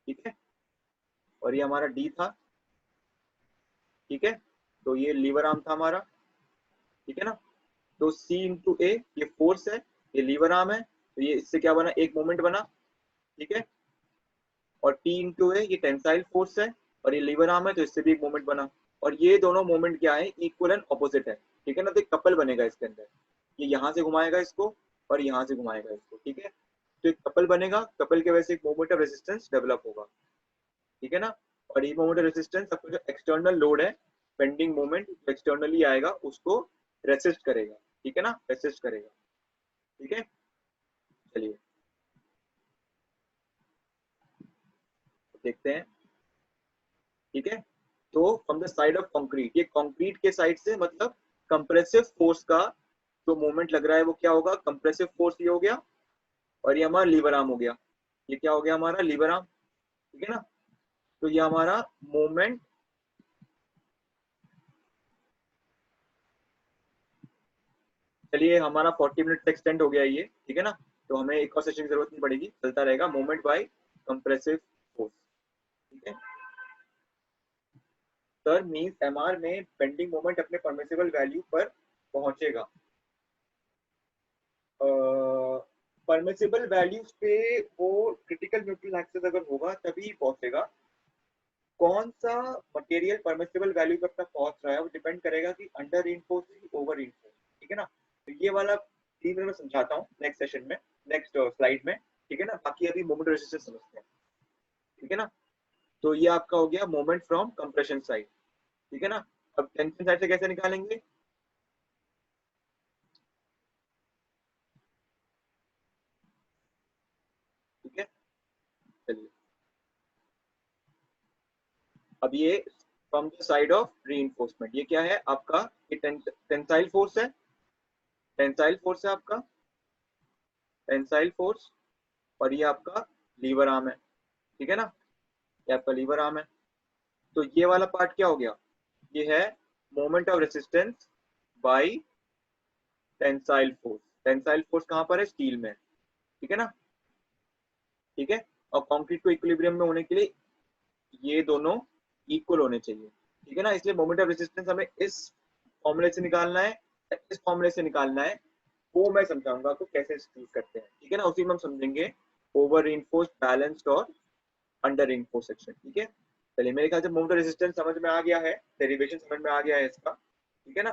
ठीक है, और ये हमारा डी था, ठीक है। तो ये लीवर आर्म था हमारा, ठीक है ना। तो C इंटू ए ये फोर्स है, ये लीवर आर्म है, तो ये इससे क्या बना, एक मोमेंट बना, ठीक है। और T इंटू ए ये टेंसाइल फोर्स है, और ये लीवर आर्म है तो इससे भी एक मोमेंट बना, और ये दोनों मोमेंट क्या है, इक्वल एंड ऑपोजिट है, ठीक है ना। तो एक कपल बनेगा इसके अंदर, ये यहाँ से घुमाएगा इसको और यहाँ से घुमाएगा इसको, ठीक है। तो एक कपल बनेगा, कपल के वजह से एक मोमेंट ऑफ रेजिस्टेंस डेवलप होगा, ठीक है ना। और ये मोमेंट ऑफ रेजिस्टेंस आपका जो एक्सटर्नल लोड है, बेंडिंग मोमेंट जो एक्सटर्नली आएगा उसको रेसिस्ट करेगा, ठीक है ना, रेसिस्ट करेगा, ठीक है। चलिए देखते हैं, ठीक है। तो from the side of concrete, ये कंक्रीट के साइड से मतलब कंप्रेसिव फोर्स का जो मोमेंट लग रहा है वो क्या होगा, कंप्रेसिव फोर्स ये हो गया, और ये हमारा लीवर आर्म हो गया। ये क्या हो गया हमारा लीवर आर्म, ठीक है ना। तो ये हमारा मोमेंट चलिए हमारा 40 मिनट एक्सटेंड हो गया ये, ठीक है ना। तो हमें एक और सेशन की जरूरत नहीं पड़ेगी, चलता रहेगा मोमेंट बाय कंप्रेसिव फोर्स, ठीक है। सर मींस एमआर में बेंडिंग मोमेंट अपने परमिसिबल वैल्यू पर पहुंचेगा। परमिसिबल वैल्यूज पे वो क्रिटिकल न्यूट्रल एक्सिस अगर होगा तभी पहुंचेगा। कौन सा मटेरियल परमिसिबल वैल्यू तक पहुंच रहा है वो डिपेंड करेगा कि अंडर रीइंफोर्स की ओवर रीइंफोर्स, ठीक है ना। तो ये वाला 3 मिनट में समझाता हूँ नेक्स्ट सेशन में, नेक्स्ट स्लाइड में, ठीक है ना। बाकी अभी मोमेंट रेजिस्टेंस समझते हैं, ठीक है ना। तो ये आपका हो गया मोमेंट फ्रॉम कंप्रेशन साइड, ठीक है ना। अब टेंशन साइड से कैसे निकालेंगे, ठीक है। चलिए अब ये from the side of reinforcement, ये क्या है आपका, ये टेंसाइल फोर्स है, टेंसाइल फोर्स है आपका, टेंसाइल फोर्स। और ये आपका लीवर आर्म है, ठीक है ना, ये आपका लीवर आर्म है। तो ये वाला पार्ट क्या हो गया, ये है moment of resistance by tensile force. Tensile force कहां पर है, स्टील में, ठीक है ना, ठीक है। और कंक्रीट को इक्विलिब्रियम में होने के लिए ये दोनों इक्वल होने चाहिए, ठीक है ना। इसलिए मोमेंट ऑफ रेसिस्टेंस हमें इस फॉर्मूले से निकालना है, इस फॉर्मूले से निकालना है, वो मैं समझाऊंगा आपको कैसे यूज करते हैं, ठीक है ना। उसी में हम समझेंगे ओवर रीइंफोर्स्ड, बैलेंस्ड और अंडर रीइंफोर्स्ड सेक्शन, ठीक है। चलिए मेरे ख्याल से मोमेंट ऑफ रेसिस्टेंस समझ में आ गया है, डेरिवेशन समझ में आ गया है इसका, ठीक है ना।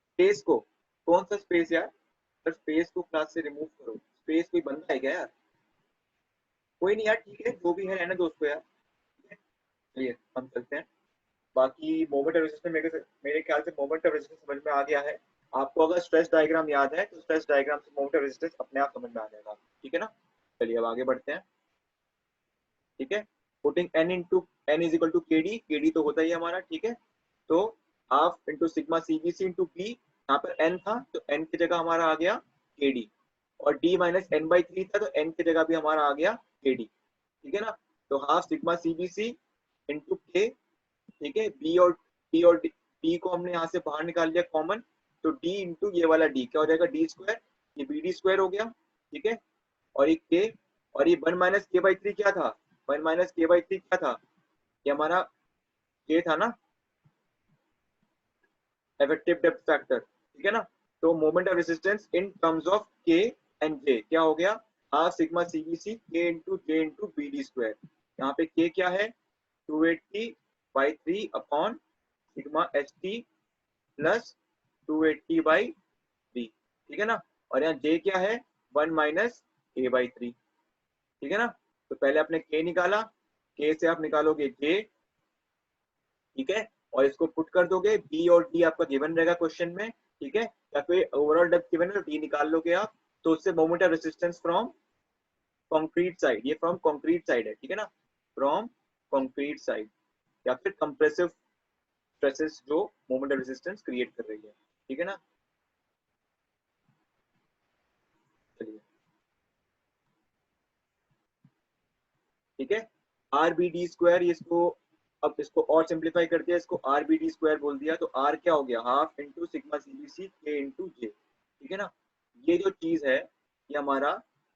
स्पेस को, कौन सा स्पेस यार, अगर स्पेस को क्लास से रिमूव करो, स्पेस कोई बंदा है क्या यार, कोई नहीं यार, ठीक है जो भी है रहने दो उसको यार, ठीक है। चलिए हम चलते हैं। बाकी मोमेंट ऑफ रेजिस्टेंस मेरे ख्याल से मोमेंट ऑफ रेजिस्टेंस समझ में आ गया है आपको। अगर स्ट्रेस डायग्राम याद है तो स्ट्रेस डायग्राम से मोमेंट ऑफ रेजिस्टेंस अपने आप समझ में आ जाएगा, ठीक है ना। चलिए अब आगे बढ़ते हैं, ठीक है। Putting N into N is equal to K D, K D तो होता ही है हमारा, ठीक है। तो half into sigma CBC into P, यहाँ पर एन था तो एन की जगह हमारा आ गया के डी, और डी माइनस एन बाई 3 था तो एन की जगह भी हमारा आ गया के डी, ठीक है ना। तो हाफ सिग्मा सीबीसी इंटू के, ठीक है। डी को हमने यहाँ से बाहर निकाल लिया कॉमन, तो डी इंटू ये वाला डी क्या हो जाएगा, डी स्क्वायर, ये बी डी स्क्वायर हो गया, ठीक है। और ये के, और ये 1 - k/3 क्या था, 1 - k/3 क्या था, ये हमारा के था ना, इफेक्टिव डेप्थ फैक्टर, ठीक है ना। तो moment of resistance in terms of के एंड जे क्या हो गया, हाफ सिग्मा सीबीसी के into J into B D square. यहाँ पे के क्या है, 280/3 upon sigma H T plus 280/3, ठीक है ना। और यहाँ जे क्या है, 1 - k/3, ठीक है ना। तो पहले आपने के निकाला, के से आप निकालोगे जे, ठीक है। और इसको पुट कर दोगे, बी और डी आपका गिवन रहेगा क्वेश्चन में, ठीक है। या फिर ओवरऑल डेप्थ गिवन है तो डी निकाल लोगे आप। तो उससे moment of resistance from concrete side, ये फ्रॉम कंक्रीट साइड है, ठीक है ना, फ्रॉम कंक्रीट साइड, या फिर कंप्रेसिव स्ट्रेसेस जो मोमेंट ऑफ रेसिस्टेंस क्रिएट कर रही है, ठीक है ना। चलिए ठीक है, आर बी डी स्क्वायर, इसको अब इसको और सिंप्लीफाई कर दिया, इसको आर बी डी स्क्वायर बोल दिया, तो आर क्या हो गया, हाफ इंटू सिग्मा सीबीसी के इंटू जे, ठीक है ना। ये जो चीज है ये हमारा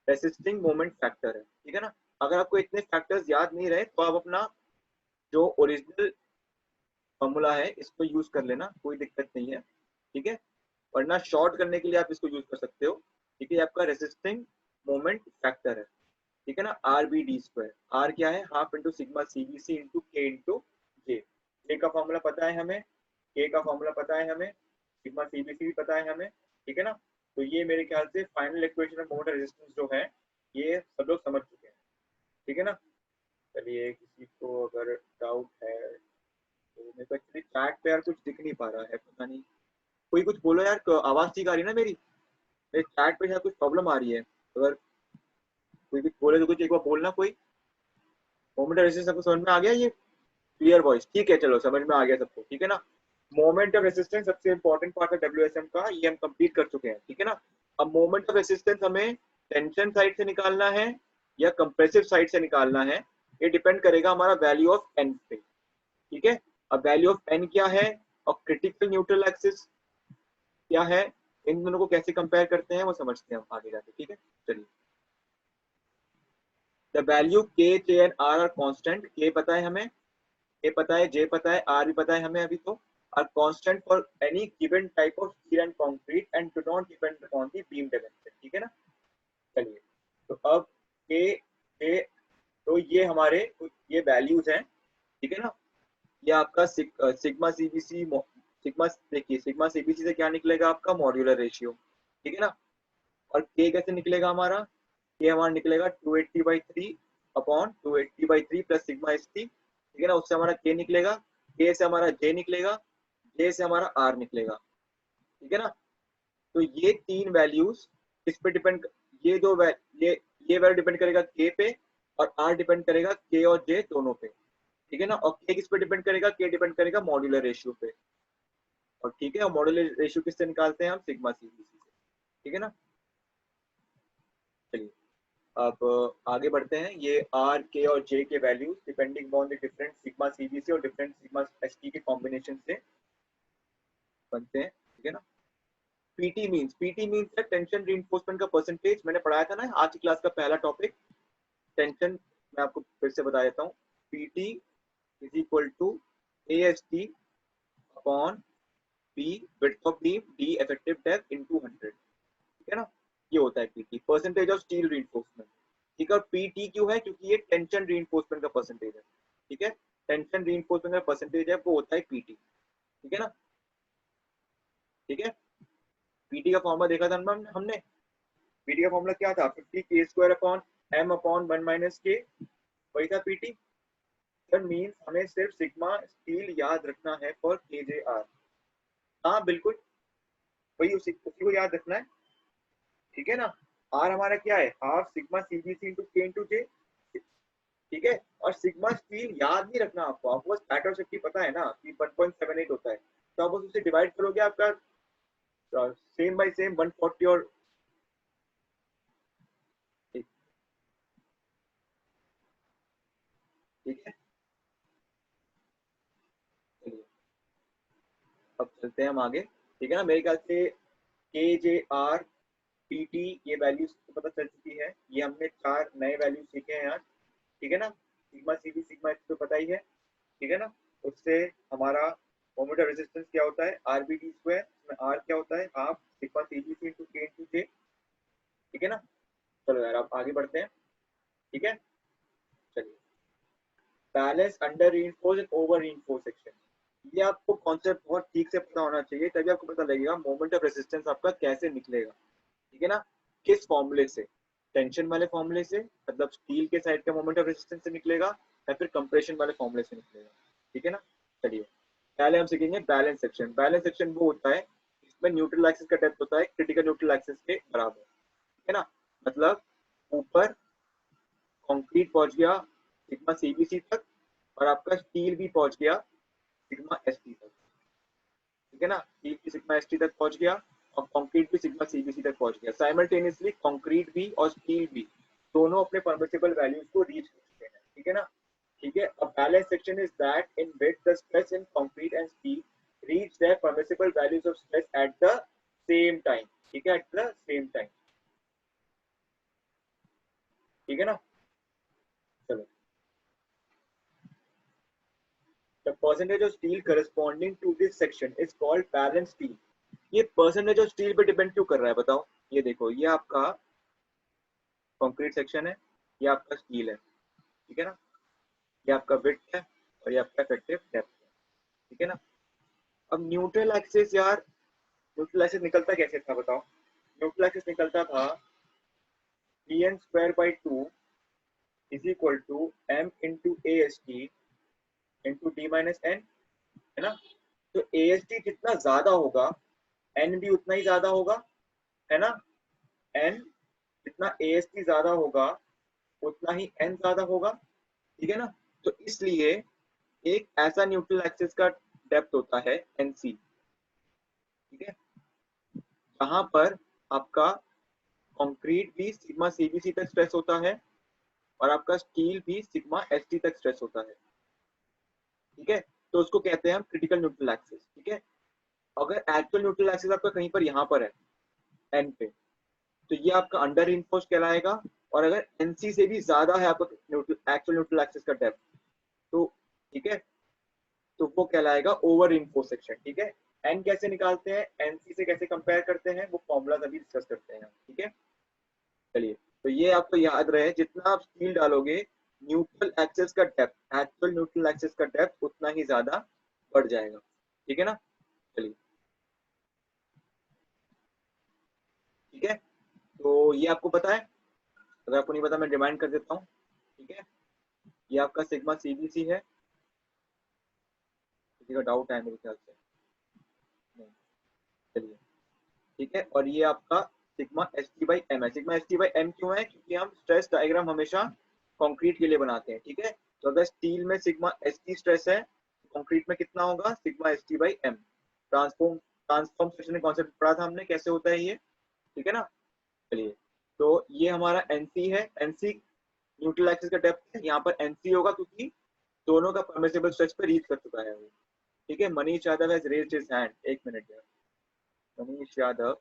रेसिस्टिंग मोमेंट फैक्टर है, ठीक है ना। अगर आपको इतने फैक्टर्स याद नहीं रहे तो आप अपना जो ओरिजिनल फॉर्मूला है इसको यूज कर लेना, कोई दिक्कत नहीं है, ठीक है। वरना शॉर्ट करने के लिए आप इसको यूज कर सकते हो, ठीक है। आपका रेसिस्टिंग मोमेंट फैक्टर है, ठीक है ना, R B D square. R क्या है, half into sigma CBC into K into J. J का फॉर्मूला पता है हमें, के का फॉर्मूला पता है हमें, सिग्मा सीबीसी भी पता है हमें, ठीक है ना। तो ये मेरे ख्याल से final equation of moment resistance जो है ये सब लोग समझ चुके हैं, ठीक है ना। चलिए किसी को अगर डाउट है तो, मेरे को एक्चुअली चैट पे यार कुछ दिख नहीं पा रहा है, पता नहीं, कोई कुछ बोलो यार, आवाज ठीक आ रही है ना मेरी, मेरे चैट पे शायद कुछ प्रॉब्लम आ रही है, अगर कोई कुछ बोले तो कुछ एक बार बोलना कोई। मोमेंट ऑफ रेसिस्टेंस सबको समझ में आ गया, ये क्लियर वॉइस, ठीक है, चलो समझ में आ गया सबको, ठीक है ना। मोमेंट ऑफ रेसिस्टेंस सबसे इंपॉर्टेंट पार्ट है डब्ल्यूएसएम का, ये हम कंप्लीट कर चुके हैं, ठीक है ना। अब मोमेंट ऑफ रेसिस्टेंस हमें टेंशन साइड से निकालना है या कंप्रेसिव साइड से निकालना है, ये डिपेंड करेगा हमारा वैल्यू ऑफ एन पे, ठीक है। अब वैल्यू ऑफ एन क्या है और क्रिटिकल न्यूट्रल एक्सिस क्या है, इन दोनों को कैसे कंपेयर करते हैं वो समझते हैं हम आगे जाके, ठीक है। चलिए, the value K, J and R are constant. K पता है हमें, के पता है, जे पता है, आर भी पता है हमें अभी तो, are constant for any given type of steel and concrete and do not depend upon the beam dimension, ठीक है ना। चलिए, तो अब के, जे, तो ये हमारे ये वैल्यूज हैं, ठीक है ना। ये आपका सिग्मा सीबीसी, सिग्मा, देखिए सिग्मा सीबीसी से क्या निकलेगा आपका मॉड्यूलर रेशियो, ठीक है ना। और के कैसे निकलेगा हमारा, ये हमारा निकलेगा 280/3 upon 280/3 plus sigma S T, ठीक है ना। उससे हमारा के निकलेगा, के से हमारा जे निकलेगा, जे से हमारा आर निकलेगा, ठीक है ना। तो ये तीन वैल्यूज इस पे डिपेंड, ये दो ये वैल्यू डिपेंड करेगा के पे और आर डिपेंड करेगा के और जे दोनों पे, ठीक है ना। और के किस पे डिपेंड करेगा, के डिपेंड करेगा मॉड्यूलर रेशियो पे, और ठीक है। और मॉड्यूलर रेशियो किससे निकालते हैं हम, सिग्मा सीबीसी से, ठीक है ना। चलिए, अब आगे बढ़ते हैं। ये आर, के और जे के values depending on the different sigma CBC और डिफरेंट सिग्मा एसटी के कॉम्बिनेशन से बनते हैं, ठीक है ना। पीटी मींस है टेंशन रीइंफोर्समेंट का परसेंटेज। मैंने पढ़ाया था ना आज की क्लास का पहला टॉपिक टेंशन, मैं आपको फिर से बता देता हूँ। PT is equal to A S T upon B width of beam D effective depth into 100, ठीक है ना। ये होता है PT, percentage of steel reinforcement, ठीक है। और पीटी क्यों है, क्योंकि ये टेंशन रीइंफोर्समेंट का परसेंटेज है, ठीक है। टेंशन रीइंफोर्समेंट का परसेंटेज है वो होता है पीटी, ठीक है ना, ठीक है। पीटी का फॉर्मूला देखा था हमने, पीटी का फॉर्मूला क्या था, 50 K square upon M upon 1 minus K, वही था पीटी। दैट मींस हमें सिर्फ सिग्मा स्टील याद रखना है फॉर के जे आर। हाँ बिल्कुल, वही उसी को याद रखना है, ठीक है ना। आर हमारा क्या है, half sigma CBC into K into J, ठीक है। और सिग्मा स्टील याद नहीं रखना आपको, आपको बस फैक्टर सेफ्टी पता है ना कि 1.78 होता है, तो आप उससे डिवाइड करोगे, आपका सेम बाय सेम 140 और ठीक, ठीक है। चलिए, अब चलते हैं हम आगे, ठीक है ना। मेरे ख्याल से के जे आर पी टी ये वैल्यूज तो पता चल चुकी है, ये हमने 4 नए वैल्यूज सीखे हैं आज, ठीक है ना। सिग्मा सी भी सिग्मा एच तो पता ही है, ठीक है ना। उससे हमारा मोमेंट ऑफ रेजिस्टेंस क्या होता है, आर बी डी स्क्वायर, इसमें आर क्या होता है, half sigma C B C into K into J, ठीक है ना। चलो यार, अब आगे बढ़ते हैं, ठीक है। चलिए, balance under reinforce and over reinforce section, ये आपको कॉन्सेप्ट बहुत ठीक से पता होना चाहिए, तभी आपको पता लगेगा मोमेंट ऑफ रेजिस्टेंस आपका कैसे निकलेगा, ठीक है ना। किस फॉर्मूले से, टेंशन वाले फॉर्मूले से, मतलब स्टील के साइड का मोमेंट ऑफ रेजिस्टेंस से निकलेगा, या फिर कंप्रेशन वाले फॉर्मूले से निकलेगा, ठीक है ना। चलिए, पहले हम सीखेंगे बैलेंस सेक्शन। बैलेंस सेक्शन वो होता है इसमें न्यूट्रल एक्सिस का डेप्थ होता है क्रिटिकल न्यूट्रल एक्सिस के बराबर, ठीक है ना। मतलब ऊपर कंक्रीट पहुंच गया सिग्मा सीबीसी तक, और आपका स्टील भी पहुंच गया सिग्मा एसटी तक, ठीक है ना। स्टील भी सिग्मा एसटी तक पहुंच गया और कंक्रीट भी सिग्मा सीबीसी तक पहुंच गया। साइमल्टेनियसली कंक्रीट भी और स्टील भी दोनों अपने परमिसिबल वैल्यूज को रीच कर चुके हैं, ठीक है ना। ठीक है, a balanced section is that in which the stress in concrete and steel reach their permissible values of stress at the same time, ठीक है, at the same time, ठीक है ना। चलो, the percentage of steel corresponding to this section is called balanced steel। ये percentage of steel पे depend क्यों कर रहा है बताओ। ये देखो, ये आपका कंक्रीट सेक्शन है, ये आपका स्टील है, ठीक है ना। ये आपका विड्थ है और ये आपका इफेक्टिव डेप्थ है, ठीक है ना। अब न्यूट्रल एक्सिस यार, न्यूट्रल एक्सिस निकलता कैसे था बताओ। न्यूट्रल एक्सिस निकलता था dn square by 2 is equal to m into ast into d minus n, है ना। तो ast जितना ज्यादा होगा n भी उतना ही ज्यादा होगा, है ना। n जितना ast ज्यादा होगा उतना ही n ज्यादा होगा, ठीक है ना। तो इसलिए एक ऐसा न्यूट्रल एक्सिस का डेप्थ होता है nc, ठीक है, जहां पर आपका कंक्रीट भी सिग्मा सीबीसी तक स्ट्रेस होता है और आपका स्टील भी सिग्मा एसटी तक स्ट्रेस होता है, ठीक है। तो उसको कहते हैं हम क्रिटिकल न्यूट्रल एक्सिस, ठीक है। अगर एक्चुअल न्यूट्रल एक्सिस आपका कहीं पर यहाँ पर है एन पे, तो ये आपका अंडर इनफोर्स कहलाएगा। और अगर एनसी से भी ज्यादा है आपका एक्चुअल न्यूट्रल एक्सिस का डेप्थ, तो ठीक है, तो वो कहलाएगा ओवर इनफोर्स सेक्शन, ठीक है। एन कैसे निकालते हैं, एनसी से कैसे कंपेयर करते हैं, वो फॉर्मूला अभी डिस्कस करते हैं, ठीक है। चलिए, तो ये आपको याद रहे, जितना आप स्टील डालोगे न्यूट्रल एक्सिस का डेप्थ, एक्चुअल न्यूट्रल एक्सिस का डेप्थ उतना ही ज्यादा बढ़ जाएगा, ठीक है ना। चलिए, ठीक है, तो ये आपको पता है। अगर आपको नहीं पता मैं रिमाइंड कर देता हूँ, ठीक है। ये आपका सिग्मा सीबीसी है, किसी का डाउट है मेरे ख्याल से नहीं। चलिए, ठीक है, और ये आपका sigma S T by M है। Sigma S T by M क्यों है, क्योंकि हम स्ट्रेस डायग्राम हमेशा कंक्रीट के लिए बनाते हैं, ठीक है। तो अगर स्टील में सिग्मा एस टी स्ट्रेस है, कंक्रीट में कितना होगा, sigma S T by M. Transform section में कॉन्सेप्ट पढ़ा था हमने, कैसे होता है ये, ठीक है ना। चलिए, तो ये हमारा एनसी है, एनसी न्यूट्रल एक्सिस का डेप्थ है, यहाँ पर एनसी होगा क्योंकि दोनों का परमिसिबल स्ट्रेच पे रीच कर चुका है वो, ठीक है। Manish Yadav has raised his hand, एक मिनट यार, मनीष यादव,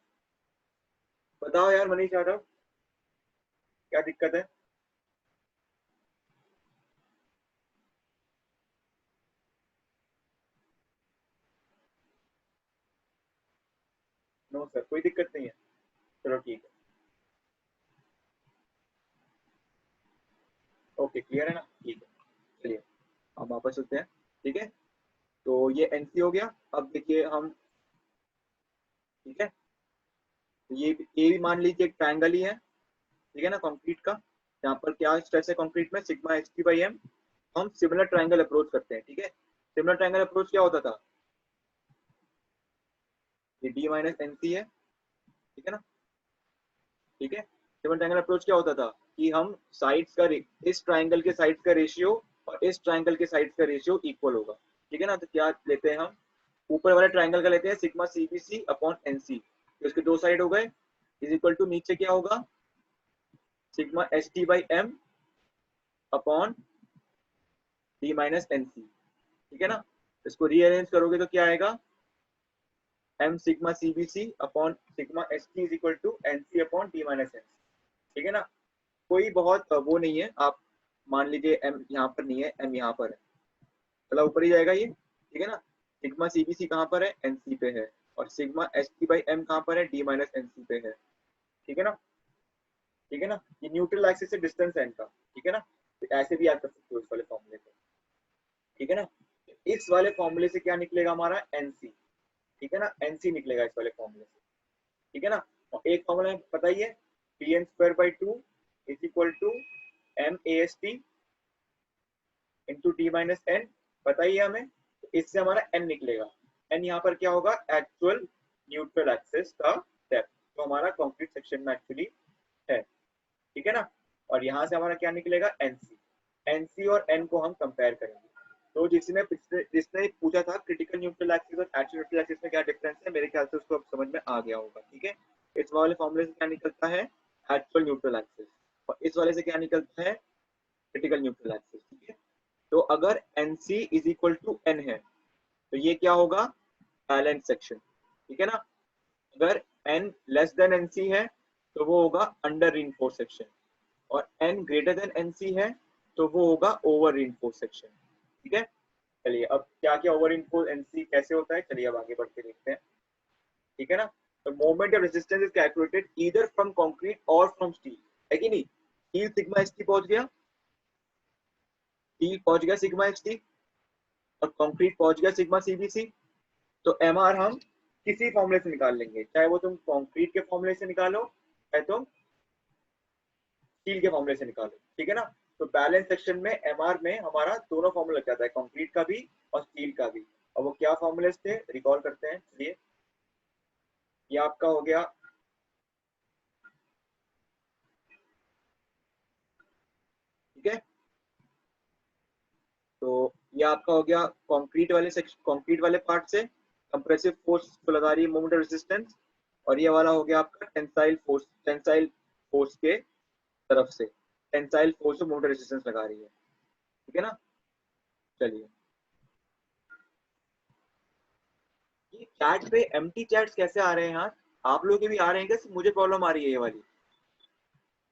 बताओ यार मनीष यादव, क्या दिक्कत है। नो सर, कोई दिक्कत नहीं है, चलो ठीक है, ओके क्लियर है ना, ठीक है। चलिए, हम वापस चलते हैं, ठीक है। तो ये एनसी हो गया। अब देखिए हम, ठीक है, तो ये भी मान लीजिए एक ट्रायंगल ही है, ठीक है ना, कंक्रीट का। यहाँ पर क्या स्ट्रेस है कंक्रीट में, sigma H T by M. हम सिमिलर ट्रायंगल अप्रोच करते हैं, ठीक है। सिमिलर ट्रायंगल अप्रोच क्या होता था, ये डी माइनस एन सी है, ठीक है ना, ठीक है। सिमिलर ट्रायंगल अप्रोच क्या होता था कि हम साइड्स का, इस ट्रायंगल के साइड्स का रेशियो और इस ट्रायंगल के साइड्स का रेशियो इक्वल होगा, ठीक है ना। तो क्या लेते हैं हम, ऊपर वाले ट्रायंगल का लेते हैं सिग्मा सीबीसी अपॉन एनसी, तो इसके दो साइड हो गए, इज इक्वल टू नीचे क्या होगा, sigma S T by M upon D minus N C, ठीक है ना। इसको रीअरेंज करोगे तो क्या आएगा, M sigma CBC upon sigma S T is equal to N C upon D minus N C, ठीक है ना। कोई बहुत वो नहीं है, आप मान लीजिए एम यहाँ पर नहीं है, एम यहाँ पर है, चला ऊपर ही जाएगा ये, ठीक है ना। सिग्मा सीबीसी कहाँ पर है, एन सी पे है, और sigma S T by M कहाँ पर है, डी माइनस एन सी पे है, ठीक है ना, ठीक है ना। ये न्यूट्रल एक्सिस से डिस्टेंस है इनका, ठीक है ना। तो ऐसे भी याद कर सकते हो इस वाले फॉर्मूले को, ठीक है ना। इस वाले फॉर्मूले से क्या निकलेगा हमारा, एनसी, ठीक है ना, एनसी निकलेगा इस वाले फॉर्मूले से, ठीक है ना। और एक फॉर्मूला बताइए, P N square by two is equal to M A S T into D minus N, बताइए हमें। तो इससे हमारा एन निकलेगा, एन यहाँ पर क्या होगा, एक्चुअल न्यूट्रल एक्सिस का डेप्थ, तो हमारा कंक्रीट सेक्शन में एक्चुअली है, ठीक है ना। और यहाँ से हमारा क्या निकलेगा, एनसी। एनसी और एन को हम कंपेयर करेंगे। तो जिसने पूछा था क्रिटिकल न्यूट्रल एक्सिस और एक्चुअल न्यूट्रल एक्सिस में क्या डिफरेंस है, मेरे ख्याल से उसको अब समझ में आ गया होगा, ठीक है। इस वाले फॉर्मूले से क्या निकलता है, एक्चुअल न्यूट्रल एक्सिस, और इस वाले से क्या निकलता है, क्रिटिकल न्यूट्रल एक्सिस, ठीक है। तो अगर NC is equal to N है, तो ये क्या होगा, बैलेंस सेक्शन, ठीक है ना। अगर एन लेस देन एनसी है, तो वो होगा अंडर रीइंफोर्स सेक्शन, और एन ग्रेटर देन एनसी है, तो वो होगा ओवर रीइंफोर्स सेक्शन, ठीक है। चलिए, अब क्या क्या ओवर इनफोर्स एनसी कैसे होता है, चलिए अब आगे बढ़ के देखते हैं, ठीक है ना। तो moment of resistance is calculated either from concrete और फ्रॉम स्टील, है कि नहीं। स्टील सिग्मा एच टी पहुंच गया, स्टील पहुंच गया सिग्मा एच टी, और कंक्रीट पहुंच गया सिग्मा सीबीसी। तो एम आर हम किसी फॉर्मूले से निकाल लेंगे, चाहे वो तुम कंक्रीट के फॉर्मूले से निकालो, चाहे तुम स्टील के फॉर्मूले से निकालो, ठीक है ना। तो बैलेंस सेक्शन में एमआर में हमारा दोनों फॉर्मूला लग जाता है, कंक्रीट का भी और स्टील का भी। और वो क्या फॉर्मूले थे, रिकॉल करते हैं, चलिए। ये आपका हो गया, ठीक है। तो ये आपका हो गया कंक्रीट वाले सेक्शन, कंक्रीट वाले पार्ट से कंप्रेसिव फोर्स को लगा रही है मोमेंट रेजिस्टेंस, और ये वाला हो गया आपका टेंसाइल फोर्स के तरफ से, टेंसाइल फोर्स मोटर रेजिस्टेंस लगा रही है, ठीक है ना। चलिए, ये चैट पे एम्प्टी चैट्स कैसे आ रहे हैं यार? आप लोग के भी आ रहे हैं क्या? सिर्फ मुझे प्रॉब्लम आ रही है ये वाली?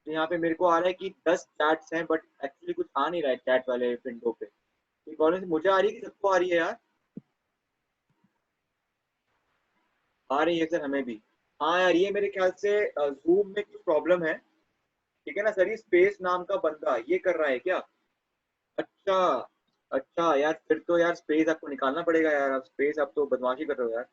तो यहाँ पे मेरे को आ रहा है कि 10 चैट्स हैं, बट एक्चुअली कुछ आ नहीं रहा है चैट वाले विंडो पे। ये प्रॉब्लम मुझे आ रही है कि सबको आ रही है यार? आ रही है सर हमें भी। हाँ यार, ये मेरे ख्याल से जूम में कुछ प्रॉब्लम है, ठीक है ना सर। ये स्पेस नाम का बंदा ये कर रहा है क्या? अच्छा, अच्छा यार, फिर तो यार स्पेस आपको निकालना पड़ेगा यार। आप स्पेस, आप तो बदमाशी कर रहे हो यार।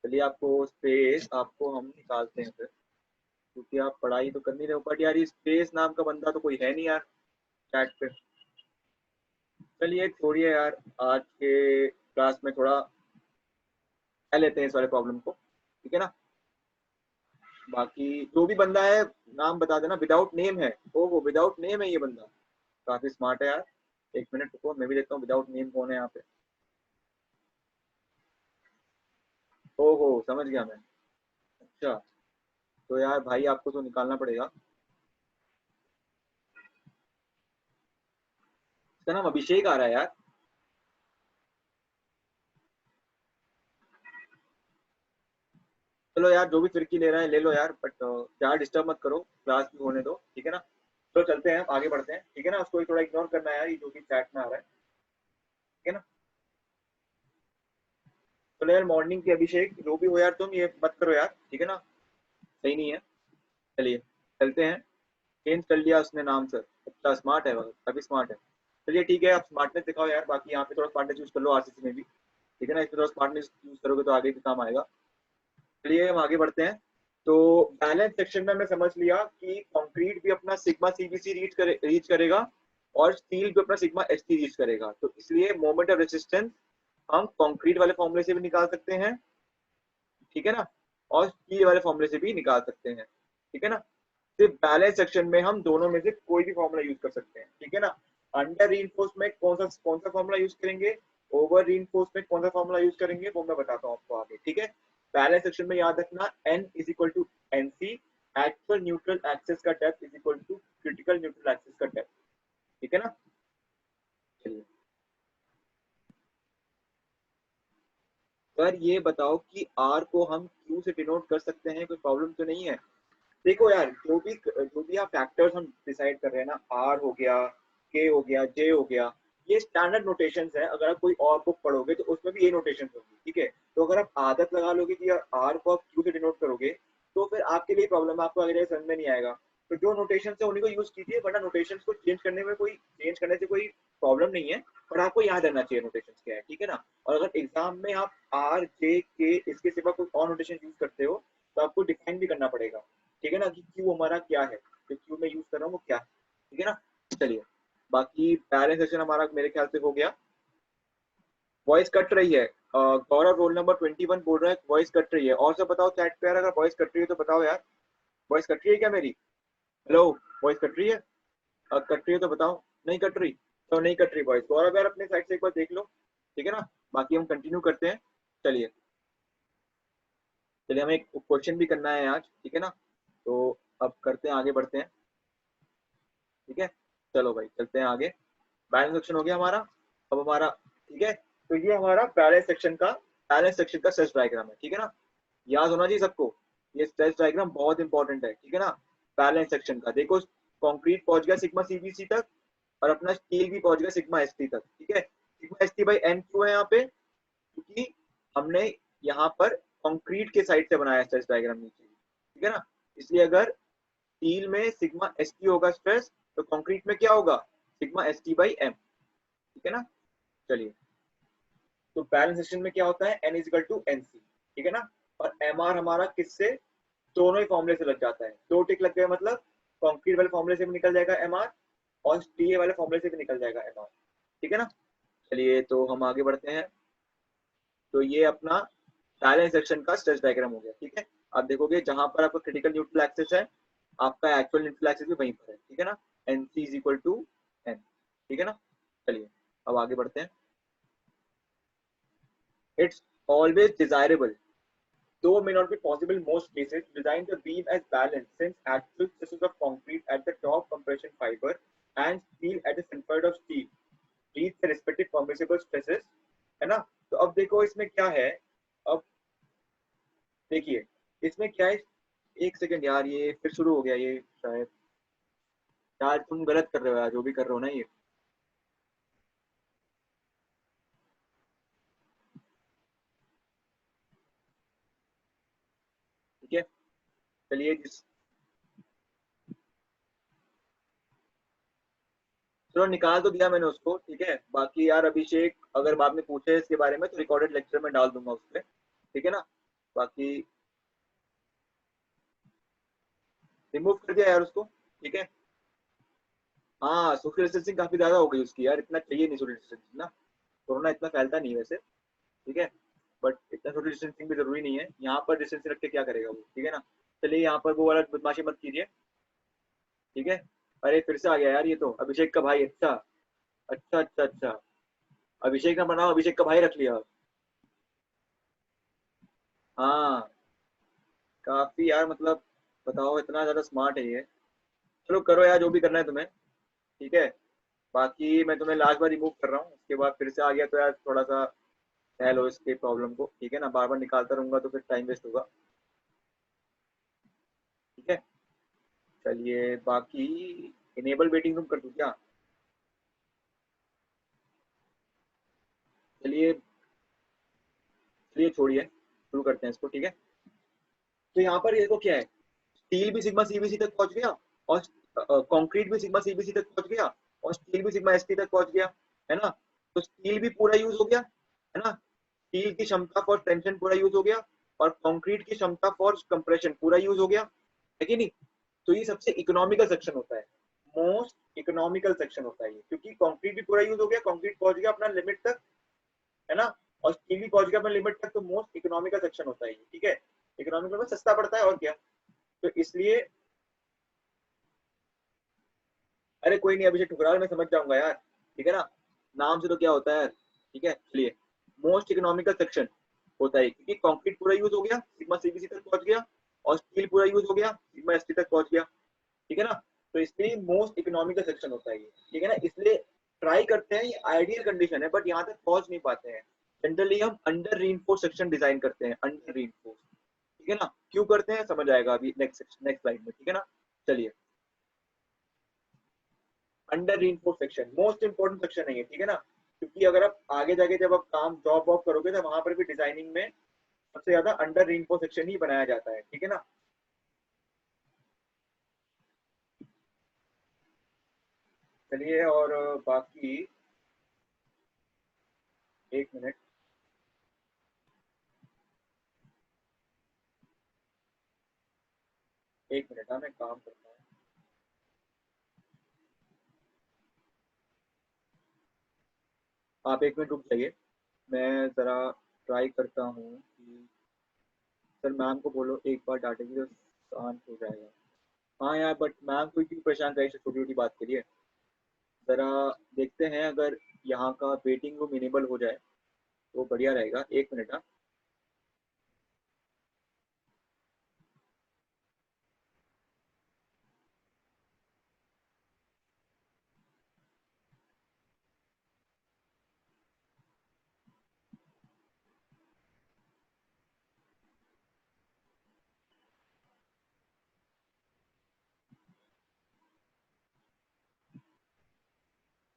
चलिए, आपको स्पेस आपको हम निकालते हैं फिर, क्योंकि आप पढ़ाई तो कर नहीं रहे हो। बट यार, ये स्पेस नाम का बंदा तो कोई है नहीं यार चैट पे। चलिए छोड़िए यार, आज के क्लास में थोड़ा ले लेते हैं इस वाले प्रॉब्लम को, ठीक है ना। बाकी जो भी बंदा है, नाम बता देना। विदाउट नेम है, ओहो विदाउट नेम है ये बंदा। काफी स्मार्ट है यार। एक मिनट रुको, मैं भी देखता हूँ विदाउट नेम कौन है यहाँ पे। ओहो, समझ गया मैं। अच्छा, तो यार भाई आपको तो निकालना पड़ेगा। इसका नाम अभिषेक आ रहा है यार। चलो यार, जो भी फिरकी ले रहा है ले लो यार, बट यार डिस्टर्ब मत करो, क्लास भी होने दो, ठीक है ना। तो चलते हैं, आगे बढ़ते हैं, ठीक है ना। उसको थोड़ा इग्नोर करना है यार, ये जो भी चैट में आ रहा है, ठीक है ना। चलो यार, मॉर्निंग के अभिषेक जो भी हो यार, तुम ये मत करो यार, ठीक है ना। सही नहीं है। चलिए चलते हैं। चेंज कर लिया उसने नाम सर। अच्छा, स्मार्ट है, काफी स्मार्ट है। चलिए ठीक है, आप स्मार्टनेस दिखाओ यार। बाकी यहाँ पे थोड़ा स्मार्टनेस यूज कर लो आरसीसी में भी, ठीक है ना। इसमें थोड़ा स्मार्टनेस यूज करोगे तो आगे भी काम आएगा। चलिए हम आगे बढ़ते हैं। तो बैलेंस सेक्शन में हमने समझ लिया कि कंक्रीट भी अपना सिग्मा सीबीसी रीच करेगा, और स्टील भी अपना सिग्मा एसटी रीच करेगा। तो इसलिए मोमेंट ऑफ रेसिस्टेंस हम कंक्रीट वाले फॉर्मूले से भी निकाल सकते हैं, ठीक है ना, और स्टील वाले फॉर्मूले से भी निकाल सकते हैं, ठीक है ना। सिर्फ बैलेंस सेक्शन में हम दोनों में से कोई भी फॉर्मूला यूज कर सकते हैं, ठीक है ना। अंडर रीइंफोर्स में कौन सा फॉर्मूला यूज करेंगे, ओवर रीइंफोर्स में कौन सा फॉर्मूला यूज करेंगे, वो मैं बताता हूँ आपको आगे, ठीक है। बैलेंस सेक्शन में याद रखना, n is equal to N C, actual neutral axis का depth is equal to critical neutral axis का डेप्थ, ठीक है ना। चलिए सर, ये बताओ कि r को हम q से डिनोट कर सकते हैं, कोई प्रॉब्लम तो नहीं है? देखो यार, जो भी आप फैक्टर्स हम डिसाइड कर रहे हैं ना, आर हो गया, के हो गया, जे हो गया, ये स्टैंडर्ड नोटेशंस है। अगर आप कोई और बुक पढ़ोगे तो उसमें भी ये नोटेशंस होंगी, ठीक है। तो अगर आप आदत लगा लोगे कि यार आर को आप क्यू से डिनोट करोगे, तो फिर आपके लिए प्रॉब्लम है, आपको आगे जाके समझ में नहीं आएगा। तो जो नोटेशन है उन्हीं को यूज कीजिए, वरना नोटेशन को चेंज करने से कोई प्रॉब्लम नहीं है। पर आपको याद रहना चाहिए नोटेशन क्या है, ठीक है ना। और अगर एग्जाम में आप आर जे के इसके सिवा कोई और नोटेशन यूज करते हो, तो आपको डिफाइन भी करना पड़ेगा, ठीक है ना, कि क्यू हमारा क्या है, जो क्यू में यूज कर रहा हूँ वो क्या है, ठीक है ना। चलिए, बाकी बैलेंस सेशन हमारा मेरे ख्याल से हो गया। वॉइस कट रही है, गौरव रोल नंबर 21 बोल रहा है वॉइस कट रही है। और सब बताओ चैट पे यार, अगर वॉइस कट रही है तो बताओ यार। वॉइस कट रही है क्या मेरी? हेलो, वॉइस कट रही है? कट रही है तो बताओ। नहीं कट रही तो नहीं कट रही वॉइस। गौरव यार, अपने साइड से एक बार देख लो, ठीक है ना। बाकी हम कंटिन्यू करते हैं। चलिए, चलिए, हमें एक क्वेश्चन भी करना है आज, ठीक है ना। तो अब करते हैं, आगे बढ़ते हैं, ठीक है। चलो भाई, चलते हैं आगे। बैलेंस सेक्शन हो गया हमारा। अब हमारा, ठीक है। तो ये हमारा बैलेंस सेक्शन का स्ट्रेस डायग्राम है, ठीक है ना। याद होना चाहिए सबको, ये स्ट्रेस डायग्राम बहुत इंपॉर्टेंट है, ठीक है ना। बैलेंस सेक्शन का देखो, कंक्रीट पहुंच गया सिग्मा सीबीसी तक, और अपना स्टील भी पहुंच गया सिग्मा एसटी तक, ठीक है। Sigma ST by N Q है यहाँ पे, क्योंकि हमने यहाँ पर कंक्रीट के साइड से बनाया स्ट्रेस डायग्राम नीचे, ठीक है ना। इसलिए अगर स्टील में सिग्मा एस टी होगा स्ट्रेस, तो कंक्रीट में क्या होगा, sigma S T by M, ठीक है ना। चलिए, तो बैलेंस सेक्शन में क्या होता है, N is equal to N C, ठीक है ना। और एम आर हमारा किससे, दोनों ही फॉर्मूले से लग जाता है। दो टिक लग गए मतलब कंक्रीट वाले फॉर्मूले से भी निकल जाएगा एम आर, और स्टील वाले फॉर्मूले से भी निकल जाएगा एम आर, ठीक है ना। चलिए, तो हम आगे बढ़ते हैं। तो ये अपना बैलेंस सेक्शन का स्ट्रेस डायग्राम हो गया, ठीक है। आप देखोगे जहां पर आपका क्रिटिकल न्यूट्रल एक्सिस है, आपका एक्चुअल न्यूट्रल एक्सिस भी वहीं पर है, ठीक है ना। N C is equal to N, ठीक है ना। चलिए, अब आगे बढ़ते हैं। It's always desirable though may not be possible in most cases, design the beam as balanced since actual stresses of concrete at the top compression fiber and steel at the center of steel reach the respective permissible stresses, है ना। तो अब देखो इसमें क्या है, अब देखिए इसमें क्या है, एक सेकंड यार, ये फिर शुरू हो गया ये शायद, यार तुम गलत कर रहे हो यार, जो भी कर रहे हो ना ये। ठीक है, चलिए चलो निकाल तो दिया मैंने उसको, ठीक है। बाकी यार अभिषेक अगर बाद में पूछे इसके बारे में तो रिकॉर्डेड लेक्चर में डाल दूंगा उस पर, ठीक है ना। बाकी रिमूव कर दिया यार उसको, ठीक है। हाँ सोशल डिस्टेंसिंग काफी ज्यादा हो गई उसकी यार, इतना चाहिए नहीं सोशल डिस्टेंसिंग ना, कोरोना इतना फैलता नहीं है वैसे, ठीक है। बट इतना सोशल डिस्टेंसिंग भी जरूरी नहीं है, यहाँ पर डिस्टेंस रख के क्या करेगा वो, ठीक है ना। चलिए यहाँ पर वो वाला बदमाशी मत कीजिए, ठीक है। अरे फिर से आ गया यार ये तो, अभिषेक का भाई, अच्छा अच्छा अच्छा अच्छा, अभिषेक ना बनाओ, अभिषेक का भाई रख लिया। हाँ काफी यार, मतलब बताओ इतना ज्यादा स्मार्ट है ये। चलो करो यार जो भी करना है तुम्हें, ठीक है। बाकी मैं तुम्हें लास्ट बार रिमूव कर रहा हूँ, उसके बाद फिर से आ गया तो यार थोड़ा सा सह लो इसके प्रॉब्लम को, ठीक है ना। बार बार निकालता रहूंगा तो फिर टाइम वेस्ट होगा, ठीक है। चलिए बाकी इनेबल वेटिंग रूम कर दूं क्या? चलिए चलिए छोड़िए, शुरू करते हैं इसको, ठीक है। तो यहाँ पर देखो क्या है, स्टील भी सिग्मा सीबीसी तक पहुंच गया, और कंक्रीट भी सिग्मा सीबीसी तक पहुंच गया, और स्टील भी सिग्मा एसटी तक पहुंच गया, है ना। तो स्टील भी पूरा यूज हो गया, है ना। स्टील की क्षमता फॉर टेंशन पूरा यूज हो गया, और कंक्रीट की क्षमता फॉर कंप्रेशन पूरा यूज हो गया, है कि नहीं। तो ये सबसे इकोनॉमिकल सेक्शन होता है, मोस्ट इकोनॉमिकल सेक्शन होता है ये, क्योंकि कंक्रीट भी पूरा यूज हो गया, कंक्रीट पहुंच गया अपना लिमिट तक, है ना। और स्टील भी पहुंच गया अपना लिमिट तक, तो मोस्ट इकोनॉमिकल सेक्शन होता है ये, ठीक है। इकोनॉमिकल में सस्ता पड़ता है और क्या, तो इसलिए। अरे कोई नहीं अभिषेक ठुकराल, मैं समझ जाऊंगा यार, ठीक है ना। नाम से तो क्या होता है यार, ठीक है। चलिए मोस्ट इकोनॉमिकल सेक्शन होता है क्योंकि कंक्रीट पूरा यूज हो गया, सिग्मा सीबीसी तक पहुंच गया, और स्टील पूरा यूज हो गया, सिग्मा एसटी तक पहुंच गया, ठीक है ना। तो इसलिए मोस्ट इकोनॉमिकल सेक्शन होता है ये, ठीक है ना। इसलिए ट्राई करते हैं, ये आइडियल कंडीशन है बट यहाँ तक पहुंच नहीं पाते हैं। जनरली हम अंडर रीइंफोर्स सेक्शन डिजाइन करते हैं, अंडर रीइंफोर्स, ठीक है ना। क्यों करते हैं समझ आएगा अभी नेक्स्ट नेक्स्ट स्लाइड में, ठीक है ना। चलिए under reinforce section most important section है ये, ठीक है ना। क्योंकि अगर आप आगे जाके जब आप काम जॉब वॉब करोगे तो वहां पर भी डिजाइनिंग में सबसे ज्यादा अंडर रीइंफोर्स सेक्शन ही बनाया जाता है, ठीक है ना। चलिए और बाकी एक मिनट, एक मिनट, हाँ मैं काम करता हूँ। आप एक मिनट रुक जाइए, मैं जरा ट्राई करता हूँ कि सर मैम को बोलो एक बार डांटेंगे तो शांत हो जाएगा। हाँ यार बट मैम को क्यों परेशान करें छोटी छोटी बात के लिए। जरा देखते हैं अगर यहाँ का वेटिंग रूम इनेबल हो जाए तो बढ़िया रहेगा, एक मिनट हाँ।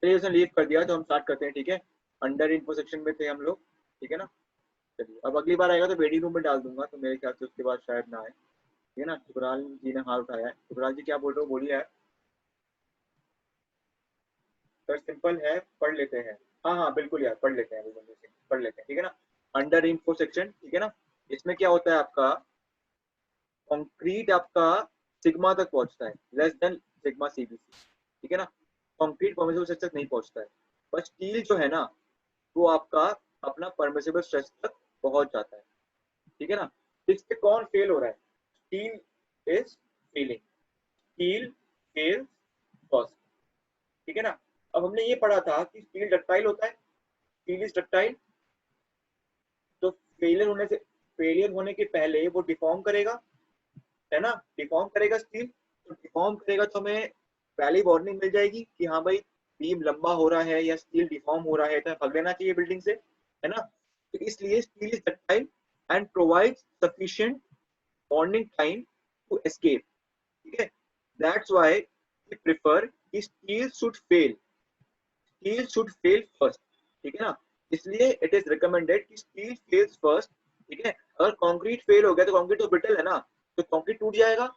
चलिए उसने लीव कर दिया तो हम स्टार्ट करते हैं, ठीक है। अंडर इन्फो सेक्शन में थे हम लोग, ठीक है ना। चलिए अब अगली बार आएगा तो वेटिंग रूम में डाल दूंगा, तो मेरे ख्याल से उसके बाद शायद ना आए, ठीक है ना। टुकराल जी ने हाथ उठाया है, टुकराल जी क्या बोल रहे हो बोलिए यार। सर सिंपल है, पढ़ लेते हैं। हाँ हाँ बिल्कुल यार पढ़ लेते हैं, पढ़ लेते हैं, ठीक है ना। अंडर इन्फो सेक्शन, ठीक है ना। इसमें क्या होता है आपका, कंक्रीट आपका सिग्मा तक पहुंचता है, लेस देन सिग्मा सीबीसी, ठीक है ना। कंक्रीट परमिसिबल स्ट्रेस तक नहीं पहुंचता है, पर स्टील जो है ना वो आपका अपना परमिसिबल स्ट्रेस तक पहुंच जाता है, ठीक है ना। इस पे कौन फेल हो रहा है, steel is failing, steel fails first, ठीक है ना। अब हमने ये पढ़ा था कि स्टील डक्टाइल होता है, स्टील इज डक्टाइल, तो फेलियर होने से फेलियर होने के पहले वो डिफॉर्म करेगा, है ना, डिफॉर्म करेगा स्टील, तो डिफॉर्म करेगा तो हमें पहली वार्निंग मिल जाएगी कि हाँ भाई बीम लंबा हो रहा है या स्टील डिफॉर्म हो रहा है, तो भाग लेना चाहिए बिल्डिंग से, है ना। तो इसलिए steel is ductile and provides sufficient bonding time to escape, ठीक है। दैट्स व्हाई वी प्रेफर कि स्टील शुड फेल फर्स्ट, ठीक है ना। इसलिए इट इज रिकमेंडेड कि स्टील फेल्स फर्स्ट, ठीक है। अगर कंक्रीट फेल हो गया तो कंक्रीट तो ब्रिटल है ना, तो कंक्रीट टूट जाएगा,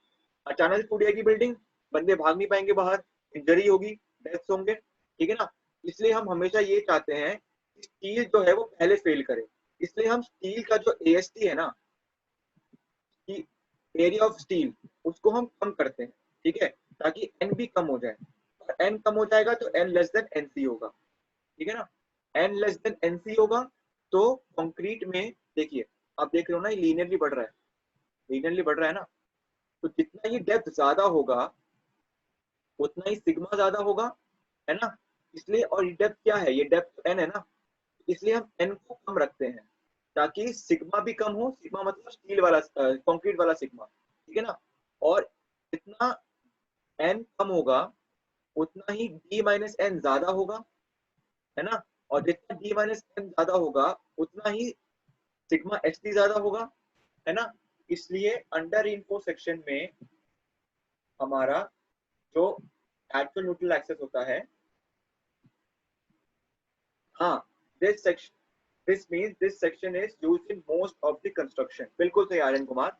अचानक टूट जाएगी बिल्डिंग, बंदे भाग नहीं पाएंगे बाहर, इंजरी होगी, डेथ्स होंगे, ठीक है ना। इसलिए हम हमेशा ये चाहते हैं कि स्टील जो है वो पहले फेल करे। इसलिए हम स्टील का जो एएसटी है ना, कि एरिया ऑफ स्टील, उसको हम कम करते हैं, ठीक है, ताकि एन भी कम हो जाए। और एन कम हो जाएगा तो एन लेस देन एनसी होगा, ठीक है ना। एन लेस देन एनसी होगा तो कंक्रीट में देखिए, आप देख रहे हो ना, ये लीनियरली बढ़ रहा है, लीनियरली बढ़ रहा है ना, तो जितना ये डेप्थ ज्यादा होगा उतना ही सिग्मा ज्यादा होगा, है ना। इसलिए, और ये डेप्थ क्या है, ये डेप्थ एन है ना, इसलिए हम एन को कम रखते हैं ताकि सिग्मा भी कम हो, सिग्मा मतलब स्टील वाला, कंक्रीट वाला सिग्मा, ठीक है ना। और जितना एन कम होगा उतना ही डी माइनस एन ज्यादा होगा, है ना। और जितना डी माइनस एन ज्यादा होगा उतना ही सिग्मा एच डी ज्यादा होगा, है ना। इसलिए अंडर इनफो सेक्शन में हमारा जो एक्चुअल न्यूट्रल एक्सेस होता है, हाँ, this section, this means this section is used in most of the construction, बिल्कुल सही Aryan Kumar.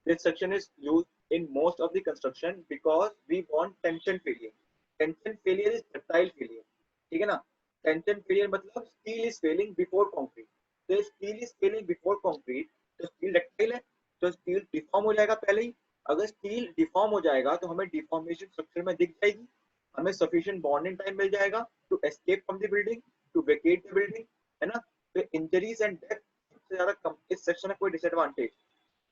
This section is used in most of the construction because we want tension failure. Tension failure is ductile failure, ठीक है ना। Tension failure मतलब steel is failing before concrete, तो steel is failing before concrete, तो steel ductile है, तो steel deform हो जाएगा पहले ही। अगर स्टील डिफॉर्म हो जाएगा तो हमें डिफॉर्मेशन स्ट्रक्चर में दिख जाएगी, हमें सफिशिएंट बॉन्डिंग टाइम मिल जाएगा to escape from the building, to vacate the building, है ना। तो इंजरीज एंड डेथ सबसे ज्यादा कम इस सेक्शन में। कोई डिसएडवांटेज,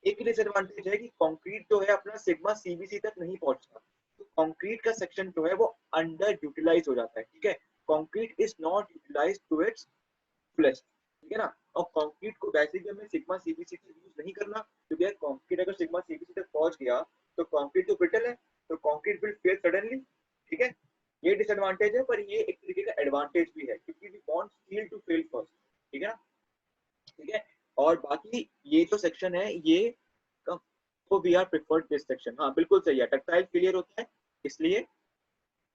एक ही डिसएडवांटेज है कि कंक्रीट जो है अपना सिग्मा सीबीसी तक नहीं पहुंचता, तो कंक्रीट का सेक्शन जो है वो अंडर यूटिलाइज हो जाता है, ठीक है। Concrete is not utilised to its fullest, ठीक है ना। और कंक्रीट को वैसे भी हमें सिग्मा सीबीसी तक यूज नहीं करना, क्योंकि कंक्रीट अगर सिग्मा सीबीसी तक पहुंच गया तो कंक्रीट तो ब्रिटल है, तो कंक्रीट विल फेल सडनली, ठीक है। ये डिसएडवांटेज है, पर ये एक तरीके का एडवांटेज भी है, क्योंकि we want steel to fail first, ठीक है ना, ठीक है। और बाकी ये जो सेक्शन है ये कम, तो we are preferred this section, हाँ बिल्कुल सही है, टक्टाइल फेलियर होता है, इसलिए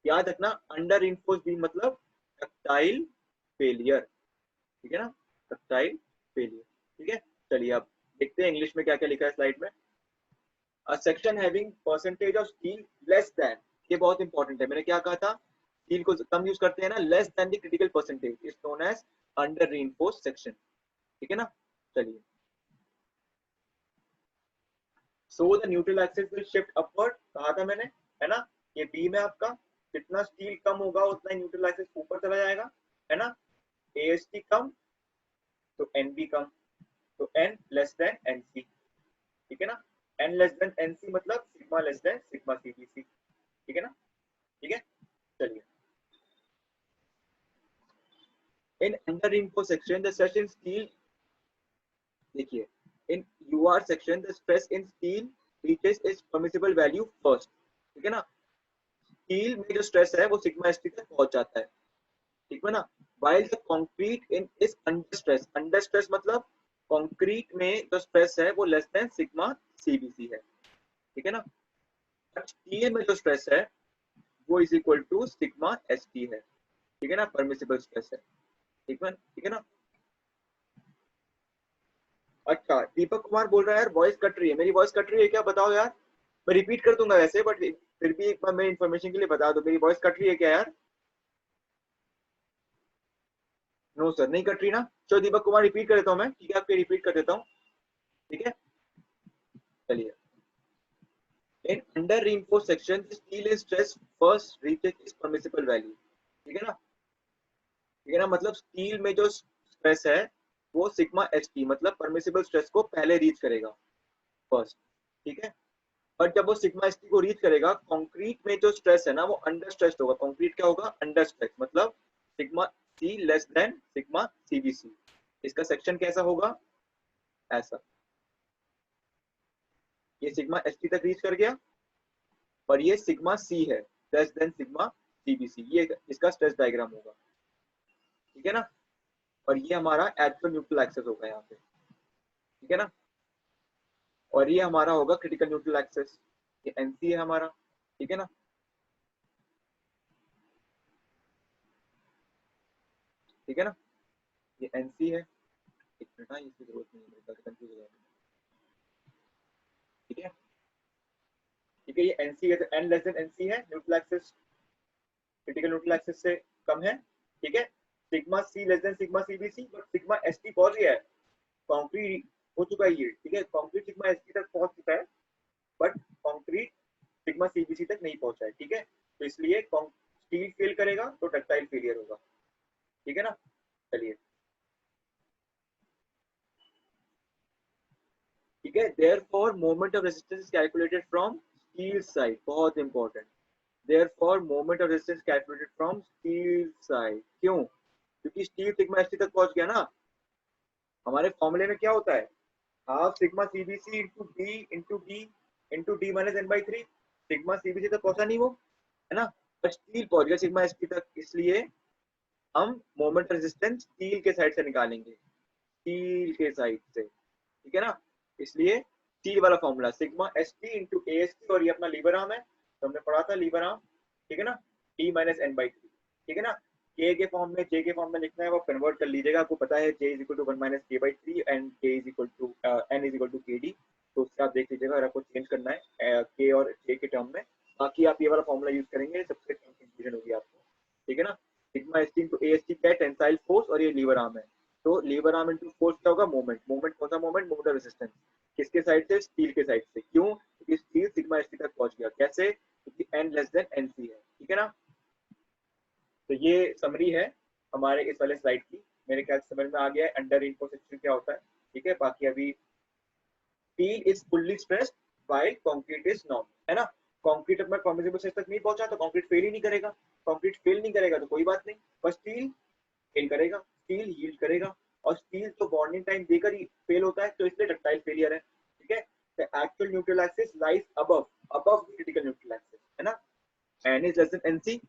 याद रखना अंडर इन्फोर्स बीम मतलब टक्टाइल फेलियर, ठीक है ना, टक्टाइल फेलियर, ठीक है। चलिए अब देखते हैं इंग्लिश में क्या क्या लिखा है स्लाइड में। A section having percentage of steel less than, ये बहुत इंपॉर्टेंट है, मैंने क्या कहा था, स्टील को कम यूज करते हैं ना, less than the critical percentage is known as under reinforced section, ठीक है ना। चलिए, so the neutral axis will shift upward, कहा था मैंने, है ना। ये बीम है आपका, जितना स्टील कम होगा उतना ही न्यूट्रल एक्सिस ऊपर चला जाएगा, है ना। एएसटी कम तो एन भी कम, तो एन लेस देन एनसी, ठीक है ना। एन लेस देन एनसी मतलब sigma less than sigma CBC, ठीक है ना, ठीक है। चलिए, इन अंडर इनको section the stress in steel, देखिए, in UR section the stress in steel reaches its permissible value first, ठीक है ना। स्टील में जो स्ट्रेस है वो सिग्मा एसटी तक पहुंच जाता है, ठीक है ना। while the concrete in is under stress मतलब कंक्रीट में जो स्ट्रेस है वो लेस देन सिग्मा सीबीसी है, ठीक है ना। स्टील में जो स्ट्रेस है वो is equal to sigma ST है, ठीक है ना, परमिसिबल स्ट्रेस है, ठीक है ना। अच्छा, दीपक कुमार बोल रहा है यार वॉइस कट रही है, मेरी वॉइस कट रही है क्या, बताओ यार। मैं रिपीट कर दूंगा वैसे, बट फिर भी एक बार मेरी इन्फॉर्मेशन के लिए बता दो, मेरी वॉइस कट रही है क्या यार। नो सर, नहीं कट रही ना। चलो दीपक कुमार रिपीट कर देता हूँ मैं, ठीक है, आपके रिपीट कर देता हूँ, ठीक है। चलिए, in under reinforced section the steel is stress first reaches its permissible value, ठीक है ना, ठीक है ना। मतलब स्टील में जो स्ट्रेस है वो सिग्मा एच टी मतलब परमिसिबल स्ट्रेस को पहले रीच करेगा फर्स्ट, ठीक है। और जब वो सिग्मा एच टी को रीच करेगा, कंक्रीट में जो स्ट्रेस है ना वो अंडर स्ट्रेस होगा, कंक्रीट क्या होगा, अंडर स्ट्रेस मतलब sigma C less than sigma CBC. इसका सेक्शन कैसा होगा, ऐसा, ये सिग्मा एस टी तक रीच कर गया और ये सिग्मा सी है लेस देन सिग्मा सीबीसी, ये इसका स्ट्रेस डायग्राम होगा, ठीक है ना। और ये हमारा एक्चुअल न्यूट्रल एक्सेस होगा यहाँ पे, ठीक है ना। और ये हमारा होगा क्रिटिकल न्यूट्रल एक्सेस, ये एनसी है हमारा, ठीक है ना। ठीक है ना, ये एनसी है, एक मिनट, इसकी जरूरत नहीं है, कंफ्यूज हो जाएगा, ठीक है। ठीक है, ये एनसी है तो एन लेस देन एनसी है, neutral axis critical neutral axis से कम है, ठीक है। Sigma C less than sigma CBC, but sigma ST पहुंच गया है, कंक्रीट हो चुका है ये, ठीक है। कंक्रीट सिग्मा एसटी तक पहुंच चुका है, बट कंक्रीट सिग्मा सीबीसी तक नहीं पहुंचा है, ठीक है। तो इसलिए स्टील फेल करेगा तो डक्टाइल फेलियर होगा, ठीक है ना। चलिए, ठीक है। Therefore moment of resistance is calculated from steel side, बहुत important. Therefore moment of resistance calculated from steel side, क्यों? क्योंकि स्टील सिग्मा एसटी तक पहुंच गया ना। हमारे फॉर्मूले में क्या होता है, half sigma CBC into D into D minus N by three. Sigma CBC तक पहुंचा नहीं वो, है ना, पर स्टील पहुंच गया सिग्मा एसटी तक, इसलिए हम मोमेंट रेजिस्टेंस स्टील के साइड से निकालेंगे, स्टील के साइड से, ठीक है ना। इसलिए स्टील वाला formula sigma S T into A S T, और ये अपना लीवर आर्म है, तो हमने पढ़ा था लीवर आर्म, ठीक है ना, T minus N by three, ठीक है ना। के के फॉर्म में, जे के फॉर्म में लिखना है वो कन्वर्ट कर लीजिएगा, आपको पता है J is equal to one minus K by three and K is equal to N is equal to K D, तो उससे आप देख लीजिएगा अगर आपको चेंज करना है के और जे के टर्म में। बाकी आप ये वाला फॉर्मूला यूज करेंगे, सबसे कम कंफ्यूजन होगी आपको, ठीक है ना। Sigma S T into A S T क्या है, टेंसाइल फोर्स, और ये लीवर आर्म है, तो लीवर आर्म इंटू फोर्स क्या होगा, मोमेंट। मोमेंट कौन सा मोमेंट, मोमेंट ऑफ रेजिस्टेंस, किसके साइड से, स्टील के साइड से। क्यों? क्योंकि स्टील सिग्मा एसटी तक पहुंच गया, कैसे? क्योंकि एन लेस देन एनसी है, ठीक है ना। तो ये समरी है हमारे इस वाले स्लाइड की, मेरे ख्याल से समझ में आ गया है अंडर रेनफोर्समेंट क्या होता है, ठीक है। बाकी अभी steel is fully stressed while concrete is not, है ना। कंक्रीट अपना परमिसिबल स्ट्रेस तक नहीं पहुंचा तो कंक्रीट फेल ही नहीं करेगा, कंक्रीट फेल नहीं करेगा तो कोई बात नहीं, बस स्टील फेल करेगा, स्टील यील्ड करेगा, और स्टील तो बॉन्डिंग टाइम देकर ही फेल होता है, तो इसलिए डक्टाइल फेलियर है, ठीक है। The actual neutral axis lies above the critical neutral axis, है ना। N is less than NC,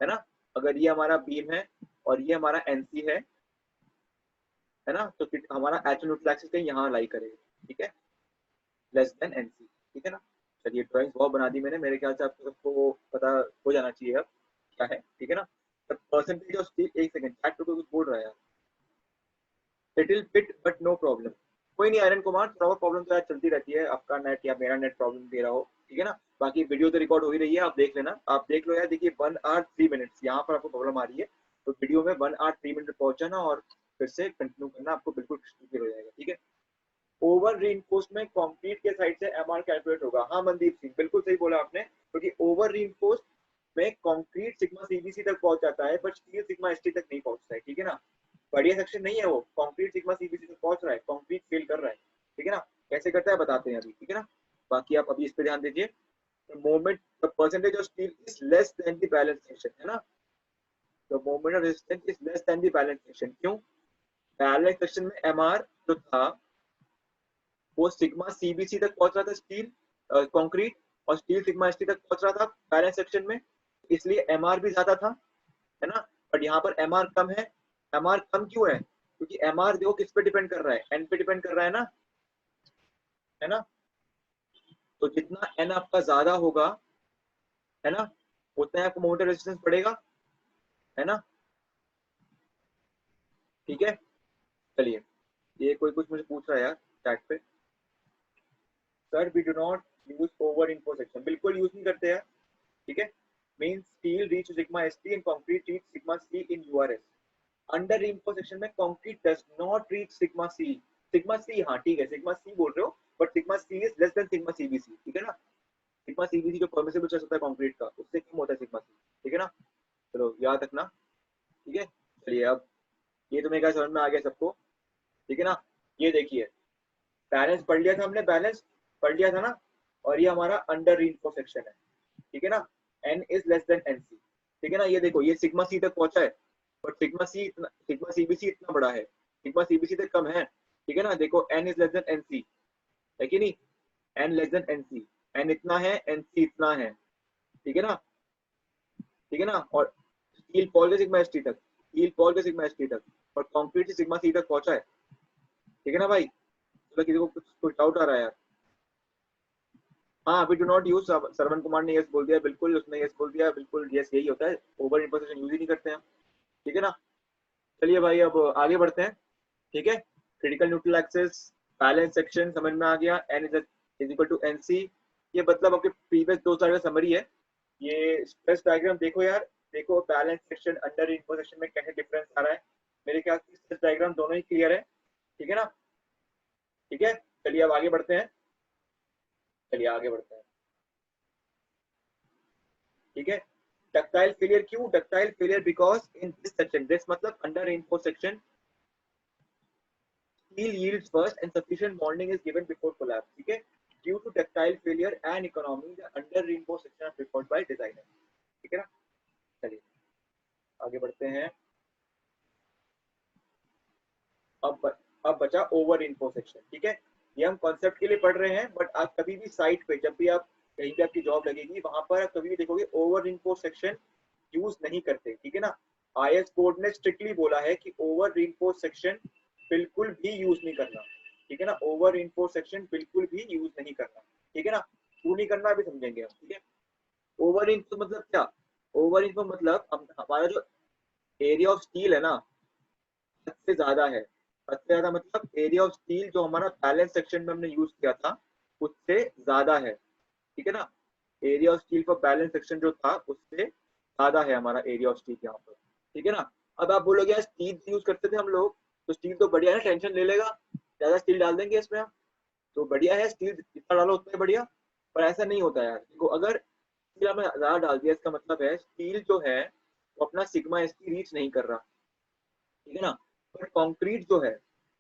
है ना। अगर ये हमारा बीम है और ये हमारा एनसी है ना, तो हमारा एक्चुअल न्यूट्रल एक्सिस कहीं यहाँ लाई करेगा, ठीक है, लेस देन एनसी, ठीक है ना। चलिए, ड्राइंग बहुत बना दी मैंने, मेरे ख्याल से आपको सबको पता हो जाना चाहिए अब क्या है, ठीक है ना। परसेंटेज ऑफ स्टील, एक सेकंड, चैट पे कुछ बोल रहा है, little bit but no problem, कोई नहीं आयरन कुमार, थोड़ा बहुत प्रॉब्लम तो यार चलती रहती है, आपका नेट या मेरा नेट प्रॉब्लम दे रहा हो, ठीक है ना। बाकी वीडियो तो रिकॉर्ड हो ही रही है, आप देख लेना, आप देख लो यार, देखिए 1 आवर 3 मिनट्स यहाँ पर आपको प्रॉब्लम आ रही है, तो वीडियो में 1 आवर 3 मिनट पहुंच जाना और फिर से कंटिन्यू करना, आपको बिल्कुल क्लियर हो जाएगा, ठीक है। ओवर रीइंफोर्समेंट कंक्रीट के साइड से एमआर कैलकुलेट होगा, हाँ मनदीप सिंह बिल्कुल सही बोला आपने, क्योंकि ओवर रीइंफोर्स में कंक्रीट सिग्मा सीबीसी तक पहुंच जाता है, बट स्टील सिग्मा एसटी तक नहीं पहुंचता है, ठीक है ना। बढ़िया सेक्शन नहीं है वो, कंक्रीट सिग्मा सीबीसी तक पहुंच रहा है, कंक्रीट फेल कर रहा है, ठीक है ना। कैसे करता है बताते हैं अभी, ठीक है ना। बाकी आप अभी इस पे ध्यान दीजिए, moment the percentage of steel is less than the balance section, है ना। The moment of resistance is less than the balance section, क्यों? बैलेंस सेक्शन में एमआर जो था वो सिग्मा सीबीसी तक पहुंच रहा था, स्टील कंक्रीट, और स्टील सिग्मा एसटी तक पहुंच रहा था बैलेंस सेक्शन में, इसलिए एमआर भी ज्यादा था, है ना। बट यहाँ पर एमआर कम है, एमआर कम क्यों है? क्योंकि एमआर देखो किस पे डिपेंड कर रहा है, एन पे डिपेंड कर रहा है ना, है ना। तो जितना एन आपका ज्यादा होगा, है ना, उतना ही आपको मोमेंट रेजिस्टेंस बढ़ेगा, है ना, ठीक है। चलिए, ये कोई कुछ मुझे पूछ रहा है यार चैट पे, sir we do not use over info section, बिल्कुल यूज नहीं करते यार, ठीक है। Mean steel reach sigma ST and concrete reach sigma C in URS. Under reinforced section में concrete does not reach sigma C, sigma C, हाँ ठीक है, सिग्मा सी बोल रहे हो, but sigma C is less than sigma CBC, ठीक है ना। सिग्मा सीबीसी जो परमिसिबल स्ट्रेस होता है कंक्रीट का, उससे कम होता है सिग्मा सी, ठीक है ना। चलो याद रखना, ठीक है। चलिए, अब ये तो मेरे ख्याल समझ में आ गया सबको, ठीक है ना। ये देखिए, बैलेंस पढ़ लिया था हमने, बैलेंस पढ़ लिया था ना, और ये हमारा अंडर रीइंफो सेक्शन है, ठीक है ना। N is less than NC, ठीक है ना। ये देखो, ये सिग्मा सी तक पहुंचा है, बट सिग्मा सी इतना, सिग्मा सीबीसी इतना बड़ा है, सिग्मा सीबीसी तक कम है, ठीक है ना। देखो N is less than NC, है कि नहीं। N less than NC, N इतना है, एनसी इतना है, ठीक है ना, ठीक है ना। और स्टील पहुंच गया सिग्मा एस टी तक, स्टील पहुंच गया सिग्मा एस टी तक, और कंक्रीट से सिग्मा सी तक पहुंचा है, ठीक है ना भाई। तो किसी को कुछ डाउट आ रहा है यार? हाँ, अभी do not use, Shravan Kumar ने यस बोल दिया, बिल्कुल उसने यस बोल दिया, बिल्कुल यस यही होता है, ओवर इंपोजिशन यूज ही नहीं करते हैं, ठीक है ना। चलिए भाई अब आगे बढ़ते हैं, ठीक है। Critical neutral axis, balance section समझ में आ गया, N is equal to N C. ये मतलब आपके प्रीवियस 2 साल का समरी है। ये स्ट्रेस डायग्राम देखो यार, देखो balance section under info section में कैसे डिफरेंस आ रहा है। मेरे ख्याल से स्ट्रेस डायग्राम दोनों ही क्लियर है, ठीक है ना, ठीक है। चलिए अब आगे बढ़ते हैं, चलिए आगे बढ़ते हैं, ठीक है। डक्टाइल फेलियर क्यों? Ductile failure because in this section, this मतलब under info section, steel yields first and sufficient bonding is given before collapse, ठीक है। Due to ductile failure and economy, the under reinforced section are preferred by designer, ठीक है ना। चलिए आगे बढ़ते हैं। अब बचा ओवर इन्फो सेक्शन, ठीक है। ये हम कॉन्सेप्ट के लिए पढ़ रहे हैं, बट आप कभी भी साइट पे, जब भी आप कहीं पे आपकी जॉब लगेगी, वहां पर आप कभी भी देखोगे ओवर इन्फो सेक्शन यूज नहीं करते, ठीक है ना। आईएस कोड ने स्ट्रिक्टली बोला है कि ओवर रिइंफोर्स सेक्शन बिल्कुल भी यूज नहीं करना, ठीक है ना। ओवर रिइंफोर्स सेक्शन बिल्कुल भी यूज नहीं करना, ठीक है ना। क्यों नहीं करना अभी समझेंगे हम, ठीक है। ओवर इन्फो मतलब क्या? ओवर इन्फो मतलब हमारा जो एरिया ऑफ स्टील है ना, हद से ज्यादा है। हद से ज्यादा मतलब एरिया ऑफ स्टील जो हमारा बैलेंस सेक्शन में हमने यूज किया था उससे ज्यादा है, ठीक है ना। Area of steel for balance section जो था उससे ज्यादा है हमारा एरिया ऑफ स्टील यहाँ पर, ठीक है ना। अब आप बोलोगे यार स्टील यूज करते थे हम लोग, तो स्टील तो बढ़िया है, टेंशन ले लेगा, ज्यादा स्टील डाल देंगे इसमें हम, तो बढ़िया है, स्टील जितना डालो उतना बढ़िया। पर ऐसा नहीं होता यार, देखो अगर स्टील हमने ज्यादा डाल दिया, इसका मतलब है स्टील जो है वो अपना सिग्मा एस की रीच नहीं कर रहा, ठीक है ना। पर कंक्रीट जो है,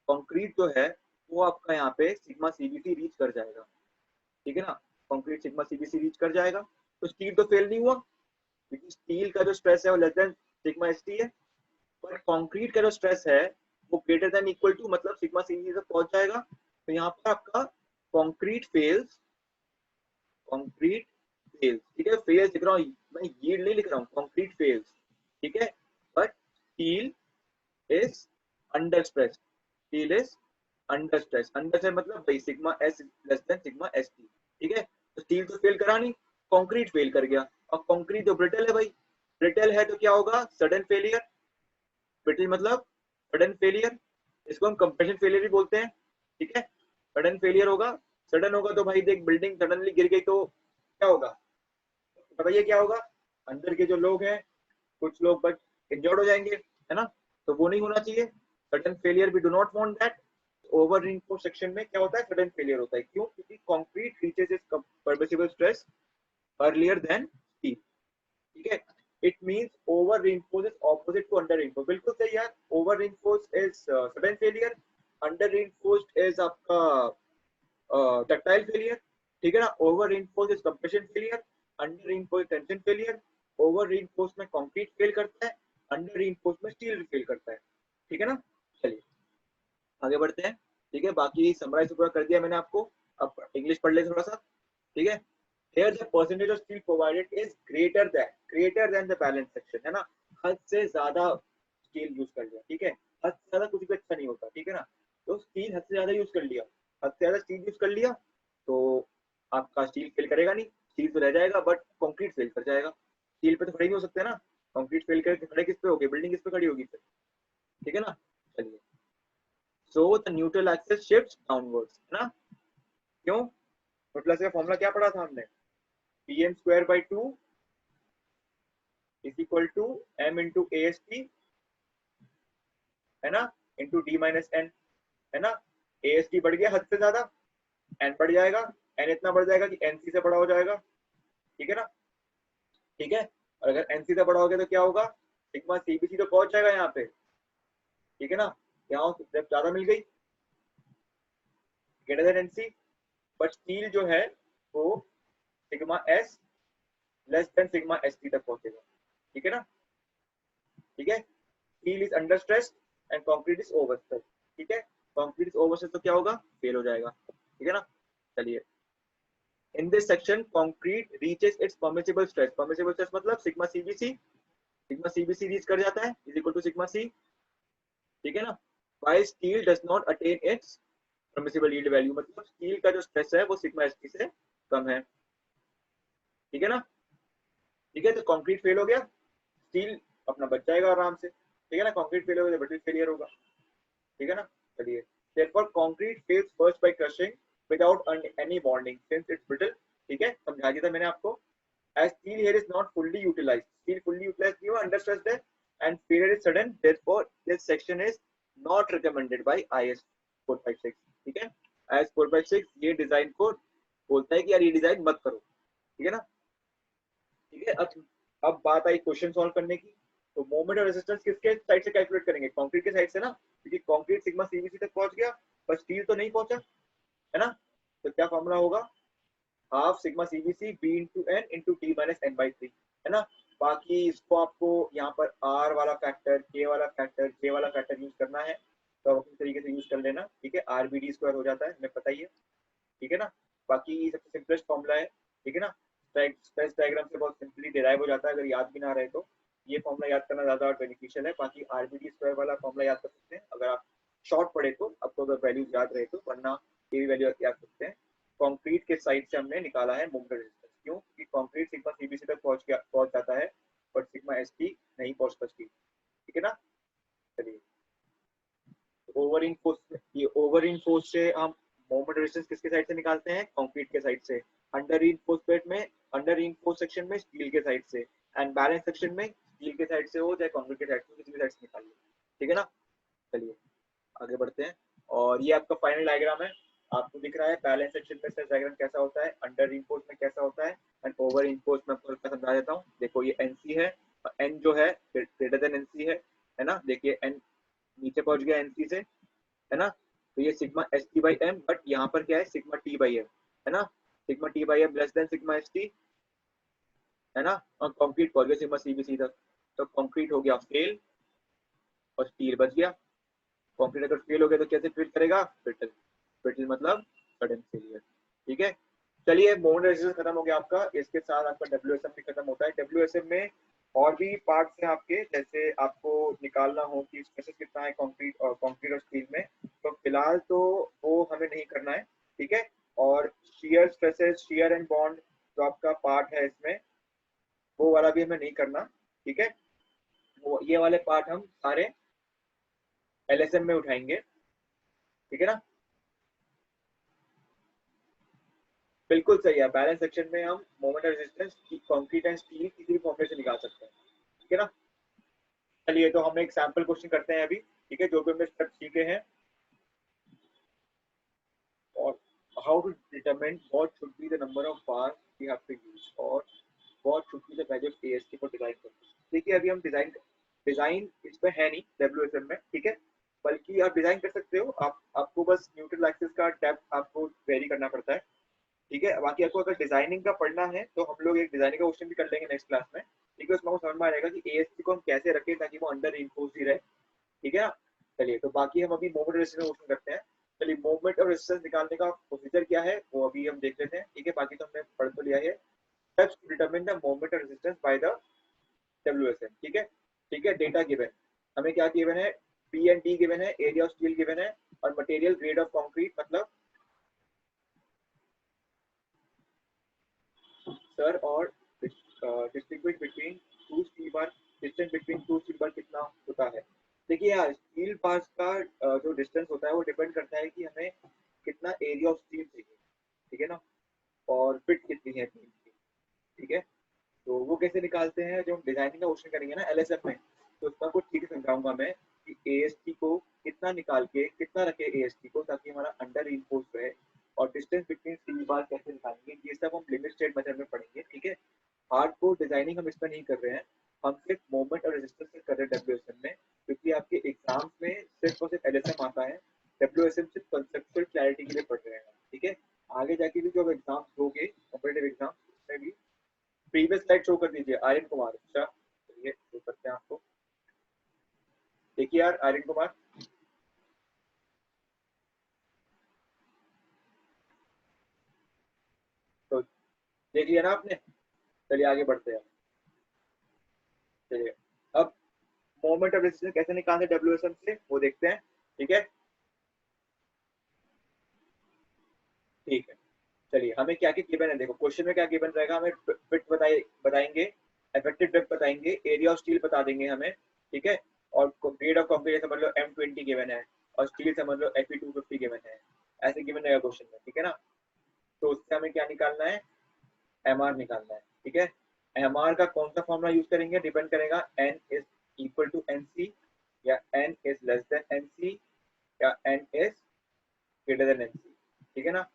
कंक्रीट जो है वो आपका यहाँ पे सिग्मा सीबीसी रीच कर जाएगा, ठीक है ना। कंक्रीट सिग्मा सीबीसी रीच कर जाएगा, तो स्टील तो फेल नहीं हुआ, क्योंकि स्टील का जो स्ट्रेस है वो less than sigma S T है। पर कंक्रीट का जो स्ट्रेस है वो ग्रेटर देन इक्वल टू, मतलब सिग्मा सीबीसी तक पहुंच जाएगा। तो यहाँ पर आपका कंक्रीट फेल्स, कंक्रीट फेल्स, ठीक है। फेल्स लिख रहा हूँ मैं, यील्ड नहीं लिख रहा हूँ, कंक्रीट फेल्स, ठीक है। But still is under stress, steel is under stress, under stress मतलब भाई sigma S less than sigma S T, ठीक है। तो स्टील तो फेल करा नहीं, कंक्रीट फेल कर गया। और कंक्रीट जो ब्रिटल है भाई, ब्रिटल है तो क्या होगा? Sudden failure. ब्रिटल मतलब सडन फेलियर, इसको हम कंप्रेशन फेलियर भी बोलते हैं, ठीक है। सडन फेलियर होगा, सडन होगा तो भाई देख बिल्डिंग सडनली गिर गई तो क्या होगा, बताइए क्या होगा? अंदर के जो लोग हैं, कुछ लोग बट इंजर्ड हो जाएंगे, है ना। तो वो नहीं होना चाहिए, sudden failure we do not want that. Over reinforce section में क्या होता है? सडन फेलियर होता है, क्यों? क्योंकि concrete reaches its permissible stress earlier than steel, ठीक है। It means over reinforce is opposite to under reinforce, बिल्कुल सही यार। Over reinforce is sudden failure, under reinforced is आपका डक्टाइल फेलियर, ठीक है ना। Over reinforce is compression failure, under reinforce tension failure. Over reinforce में कंक्रीट फेल करता है, अंडर रिइंफोर्स में स्टील फेल करता है, ठीक है ना। चलिए आगे बढ़ते हैं, ठीक है। बाकी समराइज पूरा कर दिया मैंने आपको, अब इंग्लिश पढ़ ले थोड़ा सा, ठीक है। Here the percentage of steel provided is greater than the balance section, है ना। हद से ज्यादा स्टील यूज कर लिया, ठीक है। हद से ज्यादा कुछ भी अच्छा नहीं होता, ठीक है ना। तो स्टील हद से ज्यादा यूज कर लिया, हद से ज्यादा स्टील यूज कर लिया तो आपका स्टील फेल करेगा नहीं, स्टील तो रह जाएगा बट कंक्रीट फेल कर जाएगा। स्टील पे तो खड़े नहीं हो सकते ना, कंक्रीट फेल करके खड़े किस पे होगी? बिल्डिंग किस पे खड़ी होगी फिर, ठीक है ना। चलिए, so the neutral axis shifts downwards, है ना। क्यों? न्यूट्रल एक्सिस का फॉर्मूला क्या पढ़ा था हमने? pm square by 2 is equal to m into ast, है ना, into d minus n, है ना। ast बढ़ गया हद से ज्यादा, n बढ़ जाएगा, n इतना बढ़ जाएगा कि nc से बड़ा हो जाएगा, ठीक है ना, ठीक है। और अगर nc से बड़ा हो गया तो क्या होगा? सिग्मा cbc तो पहुंच जाएगा यहाँ पे, ठीक है ना। यहाँ जब ज्यादा मिल गई, greater than nc, but still जो है वो sigma s less than sigma st तक पहुंचेगा, ठीक है ना, ठीक है। Steel is under stress and concrete is over stress, ठीक है। कंक्रीट इज ओवर स्ट्रेस तो क्या होगा? फेल हो जाएगा, ठीक है ना। चलिए in this section concrete reaches its permissible stress, permissible stress मतलब sigma CBC, sigma CBC reach कर जाता है is equal to sigma C, ठीक है ना। While steel does not attain its permissible yield value, मतलब स्टील का जो स्ट्रेस है वो सिग्मा एसटी से कम है, ठीक है ना। ठीक है, तो कंक्रीट फेल हो गया, स्टील अपना बच जाएगा आराम से, ठीक है ना। कंक्रीट फेल हो गया, ब्रिटल फेलियर होगा, ठीक है ना। चलिए, therefore concrete fails first by crushing without any bonding since it's brittle, ठीक है, समझा दिया था मैंने आपको। as steel here is not fully utilized, steel fully utilized नहीं हुआ, under stressed है and failure is sudden, therefore this section is not recommended by IS 456, ठीक है। IS 456 ये डिजाइन को बोलता है कि यार ये डिजाइन मत करो, ठीक है ना। ठीक है, अब बात आई क्वेश्चन सॉल्व करने की। तो मोमेंट और रेजिस्टेंस किसके साइड से कैलकुलेट करेंगे, कंक्रीट के साइड से ना, क्योंकि कंक्रीट सिग्मा सीबीसी तक पहुंच गया पर स्टील तो नहीं पहुंचा, है ना। तो क्या फॉर्मूला होगा, half sigma CBC B into N into T minus N by three, है ना। बाकी इसको आपको यहाँ पर आर वाला फैक्टर, के वाला फैक्टर, जे वाला फैक्टर यूज करना है तो आप अपनी तरीके से यूज कर लेना, ठीक है। आर बी डी स्क्वायर हो जाता है, हमें पता ही है, ठीक है ना। बाकी सबसे सिंपलेस्ट फॉर्मूला है, ठीक है ना। स्ट्रेस डायग्राम से बहुत सिंपली डिराइव हो जाता है, अगर याद भी ना रहे तो ये फॉर्मूला याद करना ज्यादा बेनिफिशियल है। बाकी आरबीडी स्क्वायर वाला फॉर्मूला याद कर सकते हैं अगर आप शॉर्ट पढ़े तो, आपको अगर वैल्यू याद रहे तो, वरना ये भी वैल्यू याद सकते हैं। कंक्रीट के साइड से हमने निकाला है मोमेंट रेजिस्टेंस, क्यों, क्योंकि कंक्रीट सिग्मा सीबीसी तक पहुंच जाता है बट सिग्मा एसटी नहीं पहुंचता स्टील, ठीक है ना। चलिए, ओवर इनफोर्स, ये ओवर इनफोर्स से हम मोमेंट रेजिस्टेंस किसके साइड से निकालते हैं, कंक्रीट के साइड से। अंडर रीइंफोर्स प्लेट में, अंडर रीइंफोर्स सेक्शन में स्टील के साइड से, एंड बैलेंस सेक्शन में स्टील के साइड से हो चाहे कंक्रीट के साइड से, किसी भी साइड से निकालिए, ठीक है ना। चलिए आगे बढ़ते हैं, और ये आपका फाइनल डायग्राम है, आपको दिख रहा है बैलेंस सेक्शन में स्ट्रेस डायग्राम कैसा होता है, अंडर रीइंफोर्स में कैसा होता है, एंड ओवर इनफोर्स में आपको समझा देता हूँ। देखो ये एनसी है, एन जो है ग्रेटर देन एनसी है ना। देखिए एन नीचे पहुंच गया एनसी से, है ना। तो ये sigma S T by M, but यहाँ पर क्या है, सिग्मा टी बाई एम, है ना। Sigma T by M less than sigma S T, है ना। और कंक्रीट पहुंच गया सिग्मा सीबीसी तक, तो कंक्रीट हो गया फेल और स्टील बच गया। कंक्रीट अगर फेल हो गया तो कैसे फेल करेगा, ब्रिटल, ब्रिटल मतलब सडन फेलियर, ठीक है। चलिए मोमेंट रेजिस्टेंस खत्म हो गया आपका, इसके साथ आपका डब्ल्यूएसएम भी खत्म होता है। डब्ल्यूएसएम में और भी पार्ट्स हैं आपके, जैसे आपको निकालना हो कि स्ट्रेसेस कितना है कंक्रीट और स्टील में, तो फिलहाल तो वो हमें नहीं करना है, ठीक है। और shear stresses, shear and bond जो आपका पार्ट है इसमें, वो वाला भी हमें नहीं करना, ठीक है। वो ये वाले पार्ट हम सारे एलएसएम में उठाएंगे, ठीक है ना। बिल्कुल सही है, बैलेंस सेक्शन में हम moment resistance concrete and steel किसी भी फॉर्मूले से निकाल सकते हैं, ठीक है ना। चलिए तो हम एक सैंपल क्वेश्चन करते हैं अभी, ठीक है, जो भी हमने स्टेप्स सीखे हैं। और how to determine what should be the number of bar we have to use, और what should be the value of AST for design purpose. देखिए अभी हम डिजाइन इसमें है नहीं डब्ल्यूएसएम में, ठीक है, बल्कि आप डिजाइन कर सकते हो, आपको बस न्यूट्रल एक्सिस का डेप्थ आपको वेरी करना पड़ता है, ठीक है। बाकी आपको अगर डिजाइनिंग का पढ़ना है तो हम लोग एक डिजाइनिंग का क्वेश्चन भी कर लेंगे नेक्स्ट क्लास में, ठीक है। उसमें आपको समझ में आएगा कि एएसटी को हम कैसे रखें ताकि वो अंडर इन्फोर्स ही रहे, ठीक है ना। चलिए तो बाकी हम अभी मोमेंट रेजिस्टेंस क्वेश्चन करते हैं। चलिए मोमेंट और रेजिस्टेंस निकालने का प्रोसीजर क्या है वो अभी हम देख लेते हैं, ठीक है। बाकी तो हमने पढ़ तो लिया है, steps to determine the moment और रेजिस्टेंस बाय द डब्ल्यूएसएम, ठीक है। ठीक है, डेटा गिवन, हमें क्या गिवन है, पी एंड डी गिवन है, एरिया ऑफ स्टील गिवन है, और मटेरियल ग्रेड ऑफ कंक्रीट, मतलब सर, और distinguish between to steel bar, distance between to steel bar कितना होता है। देखिए यार स्टील बार्स का जो डिस्टेंस होता है वो डिपेंड करता है कि हमें कितना एरिया ऑफ स्टील चाहिए, ठीक है ना, और फिट कितनी है बीम की, ठीक है। तो वो कैसे निकालते हैं, जो हम डिजाइनिंग का क्वेश्चन करेंगे ना एलएसएम में, तो उसका कुछ ठीक से समझाऊंगा मैं कि एएसटी को कितना निकाल के कितना रखे एएसटी को, ताकि हमारा अंडर इनफोर्स रहे, और डिस्टेंस बिटवीन स्टील बार कैसे निकालेंगे ये सब हम लिमिट स्टेट मेथड में पढ़ेंगे, ठीक है। हार्ड कोर डिजाइनिंग हम इसमें नहीं कर रहे हैं, हम सिर्फ मोमेंट और रेजिस्टेंस से कर रहे हैं डब्ल्यूएसएम में, क्योंकि आपके एग्जाम्स में सिर्फ और सिर्फ एलएसएम आता है, डब्ल्यूएसएम सिर्फ कंसेप्चुअल क्लैरिटी के लिए पढ़ रहे हैं, ठीक है। आगे जाके भी जो एग्जाम्स दोगे कॉम्पिटेटिव एग्जाम, उसमें भी प्रीवियस स्लाइड शो कर दीजिए आर्यन कुमार, अच्छा चलिए शो करते हैं आपको, देखिए यार आर्यन कुमार, तो लिया ना आपने, चलिए आगे बढ़ते हैं। चलिए अब मोमेंट ऑफ रेसिस्टेंस कैसे निकालते हैं डब्ल्यूएसएम से वो देखते हैं, ठीक है। ठीक है, चलिए हमें क्या क्या गिवन है, देखो क्वेश्चन में क्या गिवन रहेगा, हमें फिट बताएंगे, इफेक्टिव डेप्थ बताएंगे, एरिया ऑफ स्टील बता देंगे हमें, ठीक है। और ग्रेड ऑफ कंक्रीट समझ लो M20 गिवन है, और स्टील समझ लो Fe250 गिवन है, ऐसे गिवन रहेगा क्वेश्चन में, ठीक है ना। तो उससे हमें क्या निकालना है, MR निकालना है, ठीक है। MR का कौन सा फॉर्मूला यूज करेंगे, डिपेंड करेगा N is equal to NC, या N is less than NC, या N is greater than NC, ठीक है ना।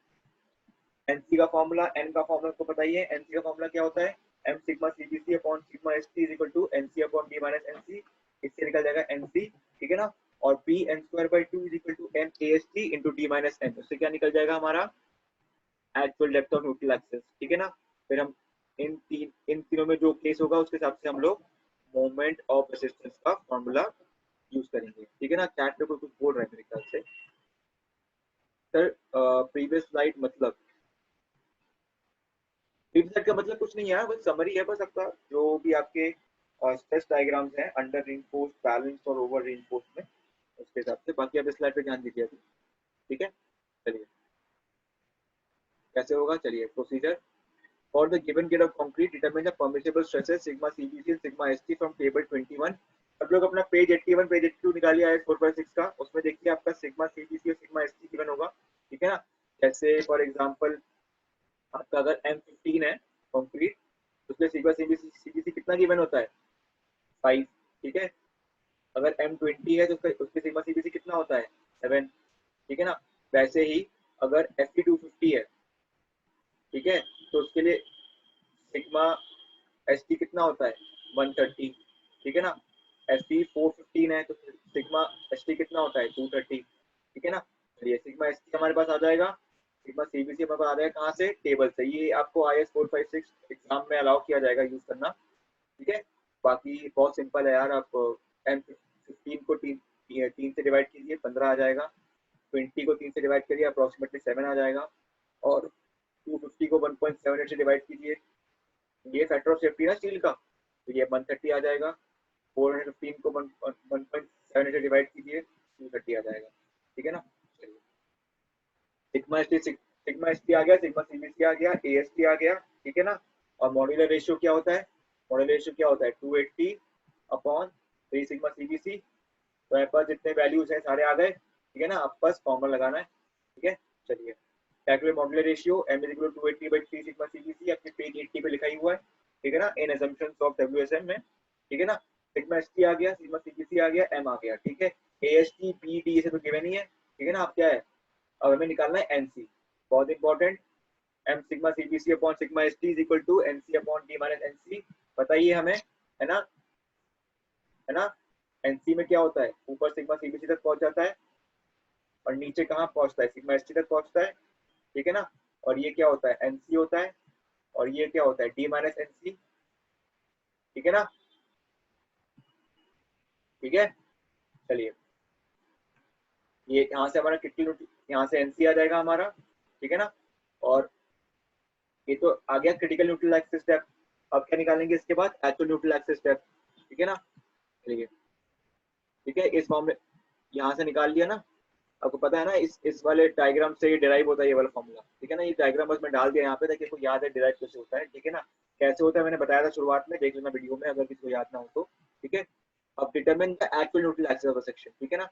एनसी का फॉर्मूला, एन का फॉर्मूला को बताइए, एनसी का फॉर्मूला क्या होता है, M sigma CBC upon sigma ST is equal to NC upon D minus NC, इससे निकल जाएगा एनसी, ठीक है ना। और P N square by 2 is equal to M A S T into D minus N, उससे क्या निकल जाएगा हमारा actual depth of neutral axis, ठीक है ना। फिर हम इन तीनों में जो केस होगा उसके हिसाब से हम लोग मोमेंट ऑफ रेसिस्टेंस का फॉर्मूला यूज करेंगे, ठीक है ना। चैट पे कोई कुछ बोल रहा है मेरे ख्याल से सर, प्रीवियस स्लाइड मतलब रिपसेट का मतलब कुछ नहीं है, बस समरी है, बस आपका जो भी आपके स्ट्रेस डायग्राम्स हैं अंडर रीइंफोर्स्ड, बैलेंस और ओवर रीइंफोर्स्ड में, उसके हिसाब से। बाकी आप इस स्लाइड पे ध्यान दीजिए अभी, ठीक है। चलिए कैसे होगा, चलिए procedure for the given grade of concrete determine the permissible stresses sigma CBC and sigma ST from table 21। अब लोग अपना पेज 81 पेज 82 निकालिए आया 4/6 का, उसमें देखिए आपका सिग्मा सीबीसी और सिग्मा एसटी गिवन होगा, ठीक है ना। जैसे फॉर एग्जांपल आपका अगर M15 है कंक्रीट, उसमें सिग्मा सीबीसी कितना गिवन होता है 5, ठीक है। अगर M20 है तो उसके सिग्मा सीबीसी कितना होता है 7, ठीक है ना। वैसे ही अगर Fe250 है, ठीक है, तो उसके लिए सिग्मा एसटी कितना होता है 130, ठीक है ना। Fe415 है तो सिग्मा एसटी कितना होता है 230, ठीक है ना। चलिए सिग्मा एसटी हमारे पास आ जाएगा, सिग्मा सीबीसी हमारे पास आ जाएगा कहाँ से, टेबल से। ये आपको IS 456 एग्जाम में अलाउ किया जाएगा यूज करना, ठीक है। बाकी बहुत सिंपल है यार, आप M15 को तीन से डिवाइड कीजिए 15 आ जाएगा, 20 को 3 से डिवाइड करिए अप्रोक्सीमेटली 7 आ जाएगा, और 250 को 1.78 से डिवाइड कीजिए, ये फैक्टर ऑफ सेफ्टी है स्टील का, तो ये 130 आ जाएगा। 415 को 1.78 से डिवाइड कीजिए 230 आ जाएगा, ठीक है ना। सिग्मा एस टी आ गया, सिग्मा सीबीसी आ गया, एएसटी आ गया, ठीक है ना। और मॉड्यूलर रेशियो क्या होता है, मॉड्यूलर रेशियो क्या होता है 280 अपॉन 3 सिग्मा सीबीसी। तो मेरे पास जितने वैल्यूज हैं सारे आ गए, ठीक है ना। आप बस फॉर्मूला लगाना है, ठीक है। चलिए calculate modular ratio, m is equal to 280/3 sigma CBC, आपके पेज 80 पे लिखा ही हुआ है, ठीक है ना, इन असम्पशंस ऑफ डब्ल्यूएसएम में, ठीक है ना। सिग्मा एसटी आ गया, सिग्मा सीबीसी आ गया, एम आ गया, ठीक है। एएसटी पी डी से तो गिवन ही है, ठीक है ना। आप क्या है, अब हमें निकालना है एनसी, बहुत important. M sigma CBC upon sigma ST is equal to NC upon D minus NC, बताइए हमें, है ना, है ना। एनसी में क्या होता है, ऊपर सिग्मा सीबीसी तक पहुंच जाता है, और नीचे कहाँ पहुंचता है, सिग्मा एसटी तक पहुंचता है, ठीक है ना। और ये क्या होता है एनसी होता है, और ये क्या होता है डी माइनस एनसी, ठीक है ना, ठीक है। चलिए ये यहाँ से हमारा क्रिटिकल, यहाँ से एनसी आ जाएगा हमारा, ठीक है ना। और ये तो आ गया क्रिटिकल न्यूट्रल एक्सिस डेप्थ। अब क्या निकालेंगे इसके बाद, एक्चुअल न्यूट्रल एक्सिस डेप्थ, ठीक है ना। चलिए ठीक है, इस मामले यहाँ से निकाल लिया ना, आपको पता है ना, इस वाले डायग्राम से ये डिराइव होता है ये वाला फॉर्मूला, ठीक है ना। ये डायग्राम बस मैं डाल दिया यहाँ पे ताकि आपको याद है डिराइव कैसे होता है, ठीक है ना। कैसे होता है मैंने बताया था शुरुआत में, देख लेना वीडियो में अगर किसी को याद ना हो तो, ठीक है। अब determine the actual neutral axis of the section, ठीक है ना।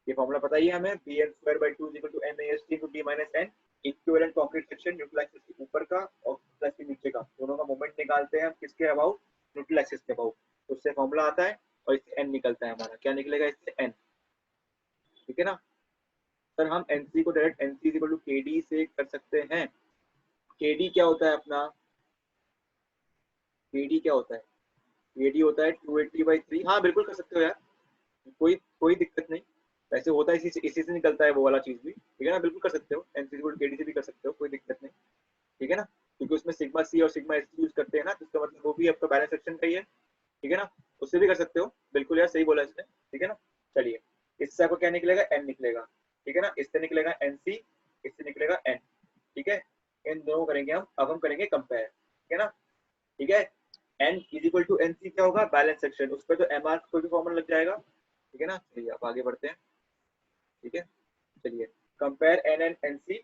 ये फॉर्मूला बताइए हमें, bn²/2 = MAST × D - n, equivalent concrete section neutral axis के ऊपर का और प्लस के नीचे का, दोनों का मोमेंट निकालते हैं हम किसके अबाउट, न्यूट्रल एक्सिस के अबाउट। तो उससे फॉर्मूला आता है और इससे n निकलता है हमारा, क्या निकलेगा इससे n, ठीक है ना। सर हम NC को डायरेक्ट NC = KD से कर सकते हैं। KD क्या होता है अपना, KD क्या होता है, KD होता है 280/3, हाँ बिल्कुल कर सकते हो यार, कोई कोई दिक्कत नहीं। वैसे होता है इसी से निकलता है वो वाला चीज भी, ठीक है ना, बिल्कुल कर सकते हो, NC = KD से भी कर सकते हो, कोई दिक्कत नहीं, ठीक है ना। क्योंकि उसमें सिग्मा सी और सिग्मा एस यूज करते हैं ना, तो इसका मतलब वो भी आपका बैलेंस सेक्शन का ही है, ठीक है ना। उससे भी कर सकते हो, बिल्कुल यार सही बोला इसने, ठीक है ना। चलिए इससे आपको क्या निकलेगा, n निकलेगा, ठीक है ना। इससे निकलेगा NC, इससे निकलेगा n, ठीक है। इन दोनों करेंगे हम, अब हम करेंगे कंपेयर, ठीक है ना। ठीक है, n is equal to NC क्या होगा, बैलेंस सेक्शन, उस पर तो MR कोई भी फॉर्मूला लग जाएगा, ठीक है ना। चलिए अब आगे बढ़ते हैं, ठीक है। चलिए कंपेयर N एंड NC,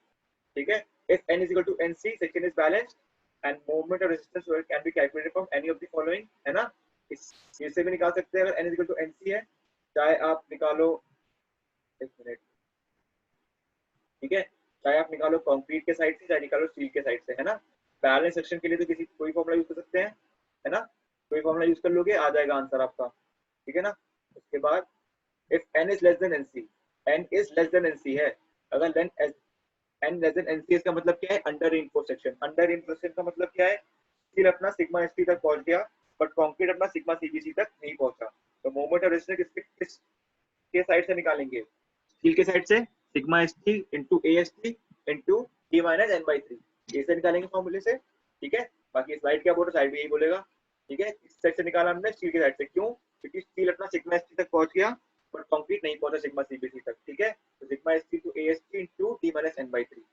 ठीक है। If N is equal to NC section is balanced and movement और resistance can be calculated from any of the following, है ना। इससे भी निकाल सकते हैं अगर N is equal to NC है, चाहे आप निकालो, एक मिनट, ठीक है, चाहे आप निकालो कंक्रीट के साइड से, चाहे निकालो स्टील के साइड से, है ना। बैलेंस सेक्शन के लिए तो किसी कोई फॉर्मूला यूज कर सकते हैं, है ना, कोई फॉर्मूला यूज कर लोगे आ जाएगा आंसर आपका, ठीक है ना। उसके बाद if n is less than NC, n is less than NC है, अगर n लेस देन NC इसका मतलब क्या है, under reinforce section. Under reinforce section का मतलब क्या है, स्टील अपना सिग्मा ST तक पहुंच गया बट कंक्रीट अपना सिग्मा CBC तक नहीं पहुंचा, तो मोमेंट और रेजिस्टेंस किस के साइड से निकालेंगे, स्टील के साइड से, sigma ST into AST into D minus N/3, ये से निकालेंगे फॉर्मूले से, ठीक है। बाकी स्लाइड क्या बोल रहा है, साइड भी यही बोलेगा, ठीक है। इस साइड से निकाला हमने स्टील के साइड से, क्यों, क्योंकि स्टील अपना सिग्मा ST तक पहुंच गया बट कंक्रीट नहीं पहुंचा सिग्मा CBC तक, ठीक है। तो sigma ST to AST into D minus N/3,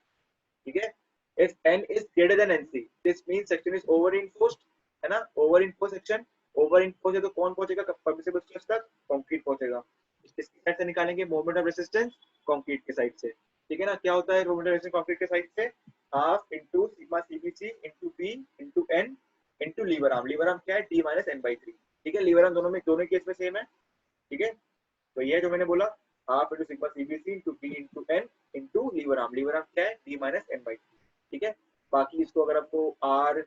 ठीक है। If N is greater than NC this means section is over reinforced, है ना, over reinforce section, over reinforce है तो कौन पहुंचेगा परमिसिबल स्ट्रेस तक, कंक्रीट पहुंचेगा। इसकी साइड से निकालेंगे मोमेंट ऑफ रेजिस्टेंस कंक्रीट के साइड से, ठीक है ना। क्या होता है मोमेंट ऑफ रेजिस्टेंस कंक्रीट के साइड से, half into sigma CBC into B into N into lever arm, lever arm क्या है D माइनस N/3, ठीक है। लीवर आर्म दोनों केस में सेम है, ठीक है। तो ये जो मैंने बोला, half into sigma CBC into B into N into lever arm क्या है D माइनस N/3, ठीक है। बाकी इसको अगर आपको R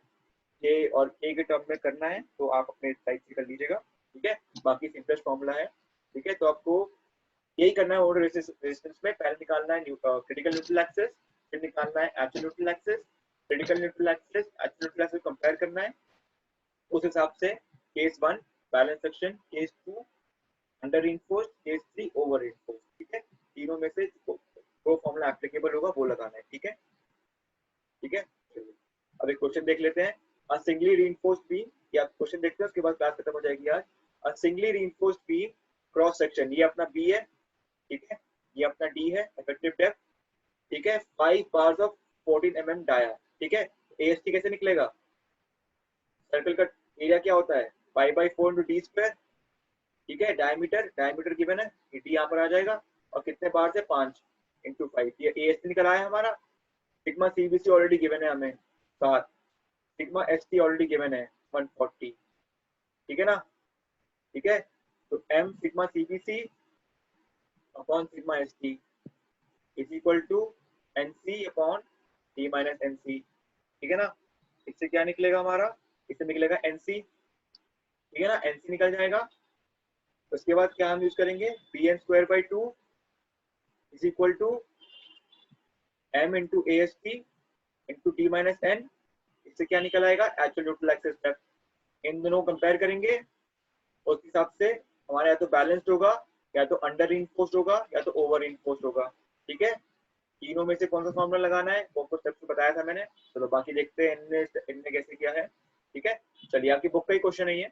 K और K के टर्म में करना है तो आप अपने साइड से कर लीजिएगा, ठीक है। बाकी सिंपलेस्ट फॉर्मूला है, ठीक है। तो आपको यही करना है, ऑर्डर रेजिस्टेंस में पहले निकालना है क्रिटिकल न्यूट्रल एक्सिस, फिर निकालना है actual neutral axis, critical neutral axis actual neutral axis compare करना है, उस हिसाब से case 1 balance section, case 2 under enforce, case 3 over enforce, ठीक है। तीनों में से जो फॉर्मूला एप्लीकेबल होगा वो लगाना है, ठीक है, ठीक है। चलिए अब एक क्वेश्चन देख लेते हैं, अ सिंगली रीइंफोर्स्ड बीम, या क्वेश्चन देखते हैं उसके बाद क्लास खत्म हो जाएगी आज। A singly reinforced beam cross section, ये अपना B है, ठीक है, ये अपना D है इफेक्टिव डेप्थ, ठीक है, 5 बार्स ऑफ 14 mm डाया, ठीक है। AST कैसे निकलेगा, सर्कल का एरिया क्या होता है, pi by 4 into D square, ठीक है। डायमीटर गिवन है, ये D यहाँ पर आ जाएगा, और कितने बार से 5 इंटू 5, ये AST निकल आया हमारा। सिग्मा CBC ऑलरेडी गिवन है हमें 7, सिग्मा ST ऑलरेडी गिवन है 140, ठीक है ना, ठीक है। तो M sigma CBC upon sigma ST is equal to NC upon D minus NC, ठीक है ना। इससे क्या निकलेगा हमारा, इससे निकलेगा NC, ठीक है ना, NC निकल जाएगा। उसके बाद क्या हम यूज करेंगे, BN square by 2 is equal to M into AST into D minus N, इससे क्या निकल आएगा, एक्चुअल न्यूट्रल एक्सिस डेप्थ। इन दोनों को कंपेयर करेंगे, उस हिसाब से हमारा या तो बैलेंस्ड होगा, या तो अंडर इनफोर्स्ड होगा, या तो ओवर इनफोर्स्ड होगा, ठीक है। तीनों में से कौन सा फॉर्मूला लगाना है वो आपको स्टेप से बताया था मैंने। चलो बाकी देखते हैं इनने कैसे किया है, ठीक है। चलिए आपकी बुक का ही क्वेश्चन है ये,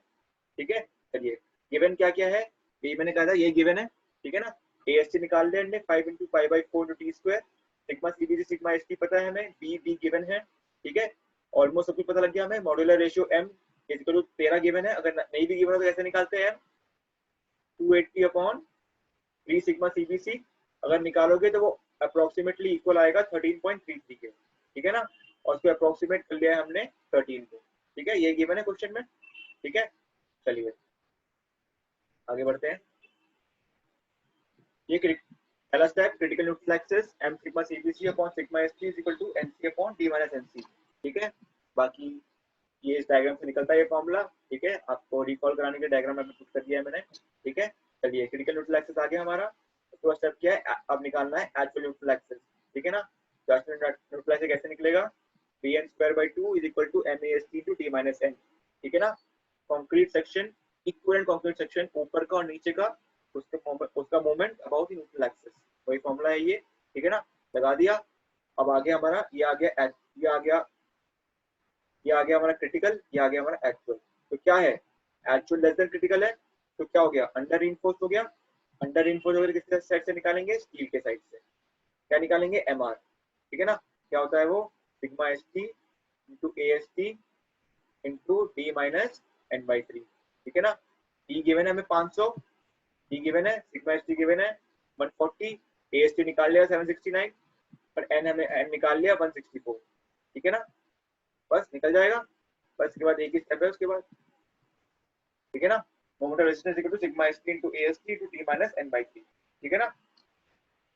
ठीक है। चलिए गिवन क्या क्या है, ये मैंने कहा था ये गिवन है, ठीक है ना। AST निकाल लिया हमने 5 into 5/4 into T square, sigma CBC sigma ST पता है हमें, B गिवन है, ठीक है। ऑलमोस्ट सब कुछ पता लग गया हमें। Modular ratio M equal to 13 given है, अगर नहीं भी गिवन हो तो कैसे निकालते हैं, 280 अपॉन 3 सिग्मा CBC, अगर निकालोगे तो वो अप्रोक्सीमेटली इक्वल आएगा 13.33 के, ठीक है ना। और उसको अप्रोक्सीमेट कर लिया है हमने 13 को, ठीक है। ये गिवन है क्वेश्चन में, ठीक है। चलिए आगे बढ़ते हैं। ये पहला step critical neutral axis M sigma CBC upon sigma ST is equal to NC upon D minus NC, ठीक है। बाकी ये इस डायग्राम से निकलता है ये फॉर्मूला, ठीक है। आपको रिकॉल कराने के डायग्राम में पुट कर दिया है मैंने, ठीक है। चलिए क्रिटिकल न्यूट्रल एक्सिस आ गया हमारा, तो स्टेप क्या है, अब निकालना है एक्चुअल न्यूट्रल एक्सिस, ठीक है ना। तो एक्चुअल न्यूट्रल एक्सिस कैसे निकलेगा, BN square by 2 is equal to MAST into D minus N, ठीक है ना। Concrete section, equivalent concrete section ऊपर का और नीचे का, उसका moment about the neutral axis, वही फॉर्मूला है ये, ठीक है ना। लगा दिया। अब आगे हमारा ये आ गया, ये आ गया हमारा क्रिटिकल, ये आ गया हमारा एक्चुअल। तो क्या है, एक्चुअल लेस देन क्रिटिकल है, तो क्या हो गया, अंडर इनफोर्स हो गया। अंडर इनफोर्स वगैरह किस साइड से निकालेंगे, स्टील के साइड से। क्या निकालेंगे, MR, ठीक है ना। क्या होता है वो, sigma S T into A S T into D minus N by 3, ठीक है ना। डी गिवन है हमें 500, डी गिवन है, सिग्मा एस टी गिवन है 140, ए एस टी निकाल लिया 769 और एन हमें एन निकाल लिया 164, ठीक है ना। बस निकल जाएगा, बस इसके बाद एक ही स्टेप है उसके बाद, ठीक है ना। Moment of resistance equal to sigma S T into A S T into D minus N by 3, ठीक है ना।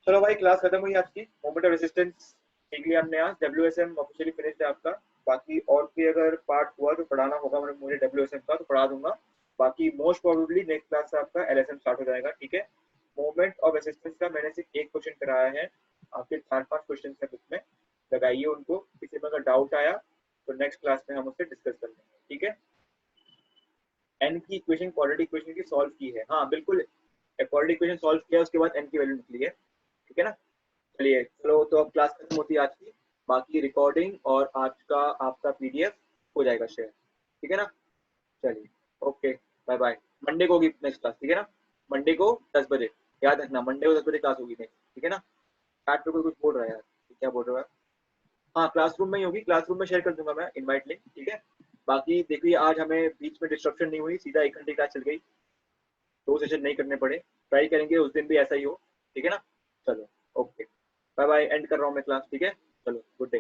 चलो भाई क्लास खत्म हुई आपकी, मोमेंट ऑफ रेजिस्टेंस सीख लिया हमने आज, डब्ल्यूएसएम ऑफिशियली फिनिश्ड है आपका। बाकी और भी अगर पार्ट हुआ तो पढ़ाना होगा मुझे डब्ल्यूएसएम का, तो पढ़ा दूंगा। बाकी मोस्ट प्रोबेबली नेक्स्ट क्लास से आपका एलएसएम स्टार्ट हो जाएगा, ठीक है। मोमेंट ऑफ रेजिस्टेंस का मैंने सिर्फ एक क्वेश्चन कराया है, आपके 4-5 क्वेश्चन है बुक में, लगाइए उनको, किसी में अगर डाउट आया तो नेक्स्ट क्लास में हम उससे डिस्कस कर लेंगे, ठीक है। एन की इक्वेशन क्वाड्रेटिक इक्वेशन की सॉल्व की है, हाँ बिल्कुल, क्वाड्रेटिक इक्वेशन सॉल्व किया उसके बाद एन की वैल्यू निकली है, ठीक है ना। चलिए चलो, तो अब क्लास खत्म होती है आज की, बाकी रिकॉर्डिंग और आज का आपका पीडीएफ हो जाएगा शेयर, ठीक है ना। चलिए ओके, बाय बाय। मंडे को होगी नेक्स्ट क्लास, ठीक है ना। मंडे को 10 बजे, याद रखना मंडे को 10 बजे क्लास होगी नेक्स्ट, ठीक है ना। चैट पे कोई कुछ बोल रहा है यार, क्या बोल रहा है। हाँ क्लासरूम में ही होगी, क्लासरूम में शेयर कर दूंगा मैं इनवाइट लिंक, ठीक है। बाकी देखिए आज हमें बीच में डिस्ट्रप्शन नहीं हुई, सीधा 1 घंटे क्लास चल गई, 2 सेशन नहीं करने पड़े, ट्राई करेंगे उस दिन भी ऐसा ही हो, ठीक है ना। चलो ओके, बाय बाय, एंड कर रहा हूँ मैं क्लास, ठीक है। चलो गुड डे।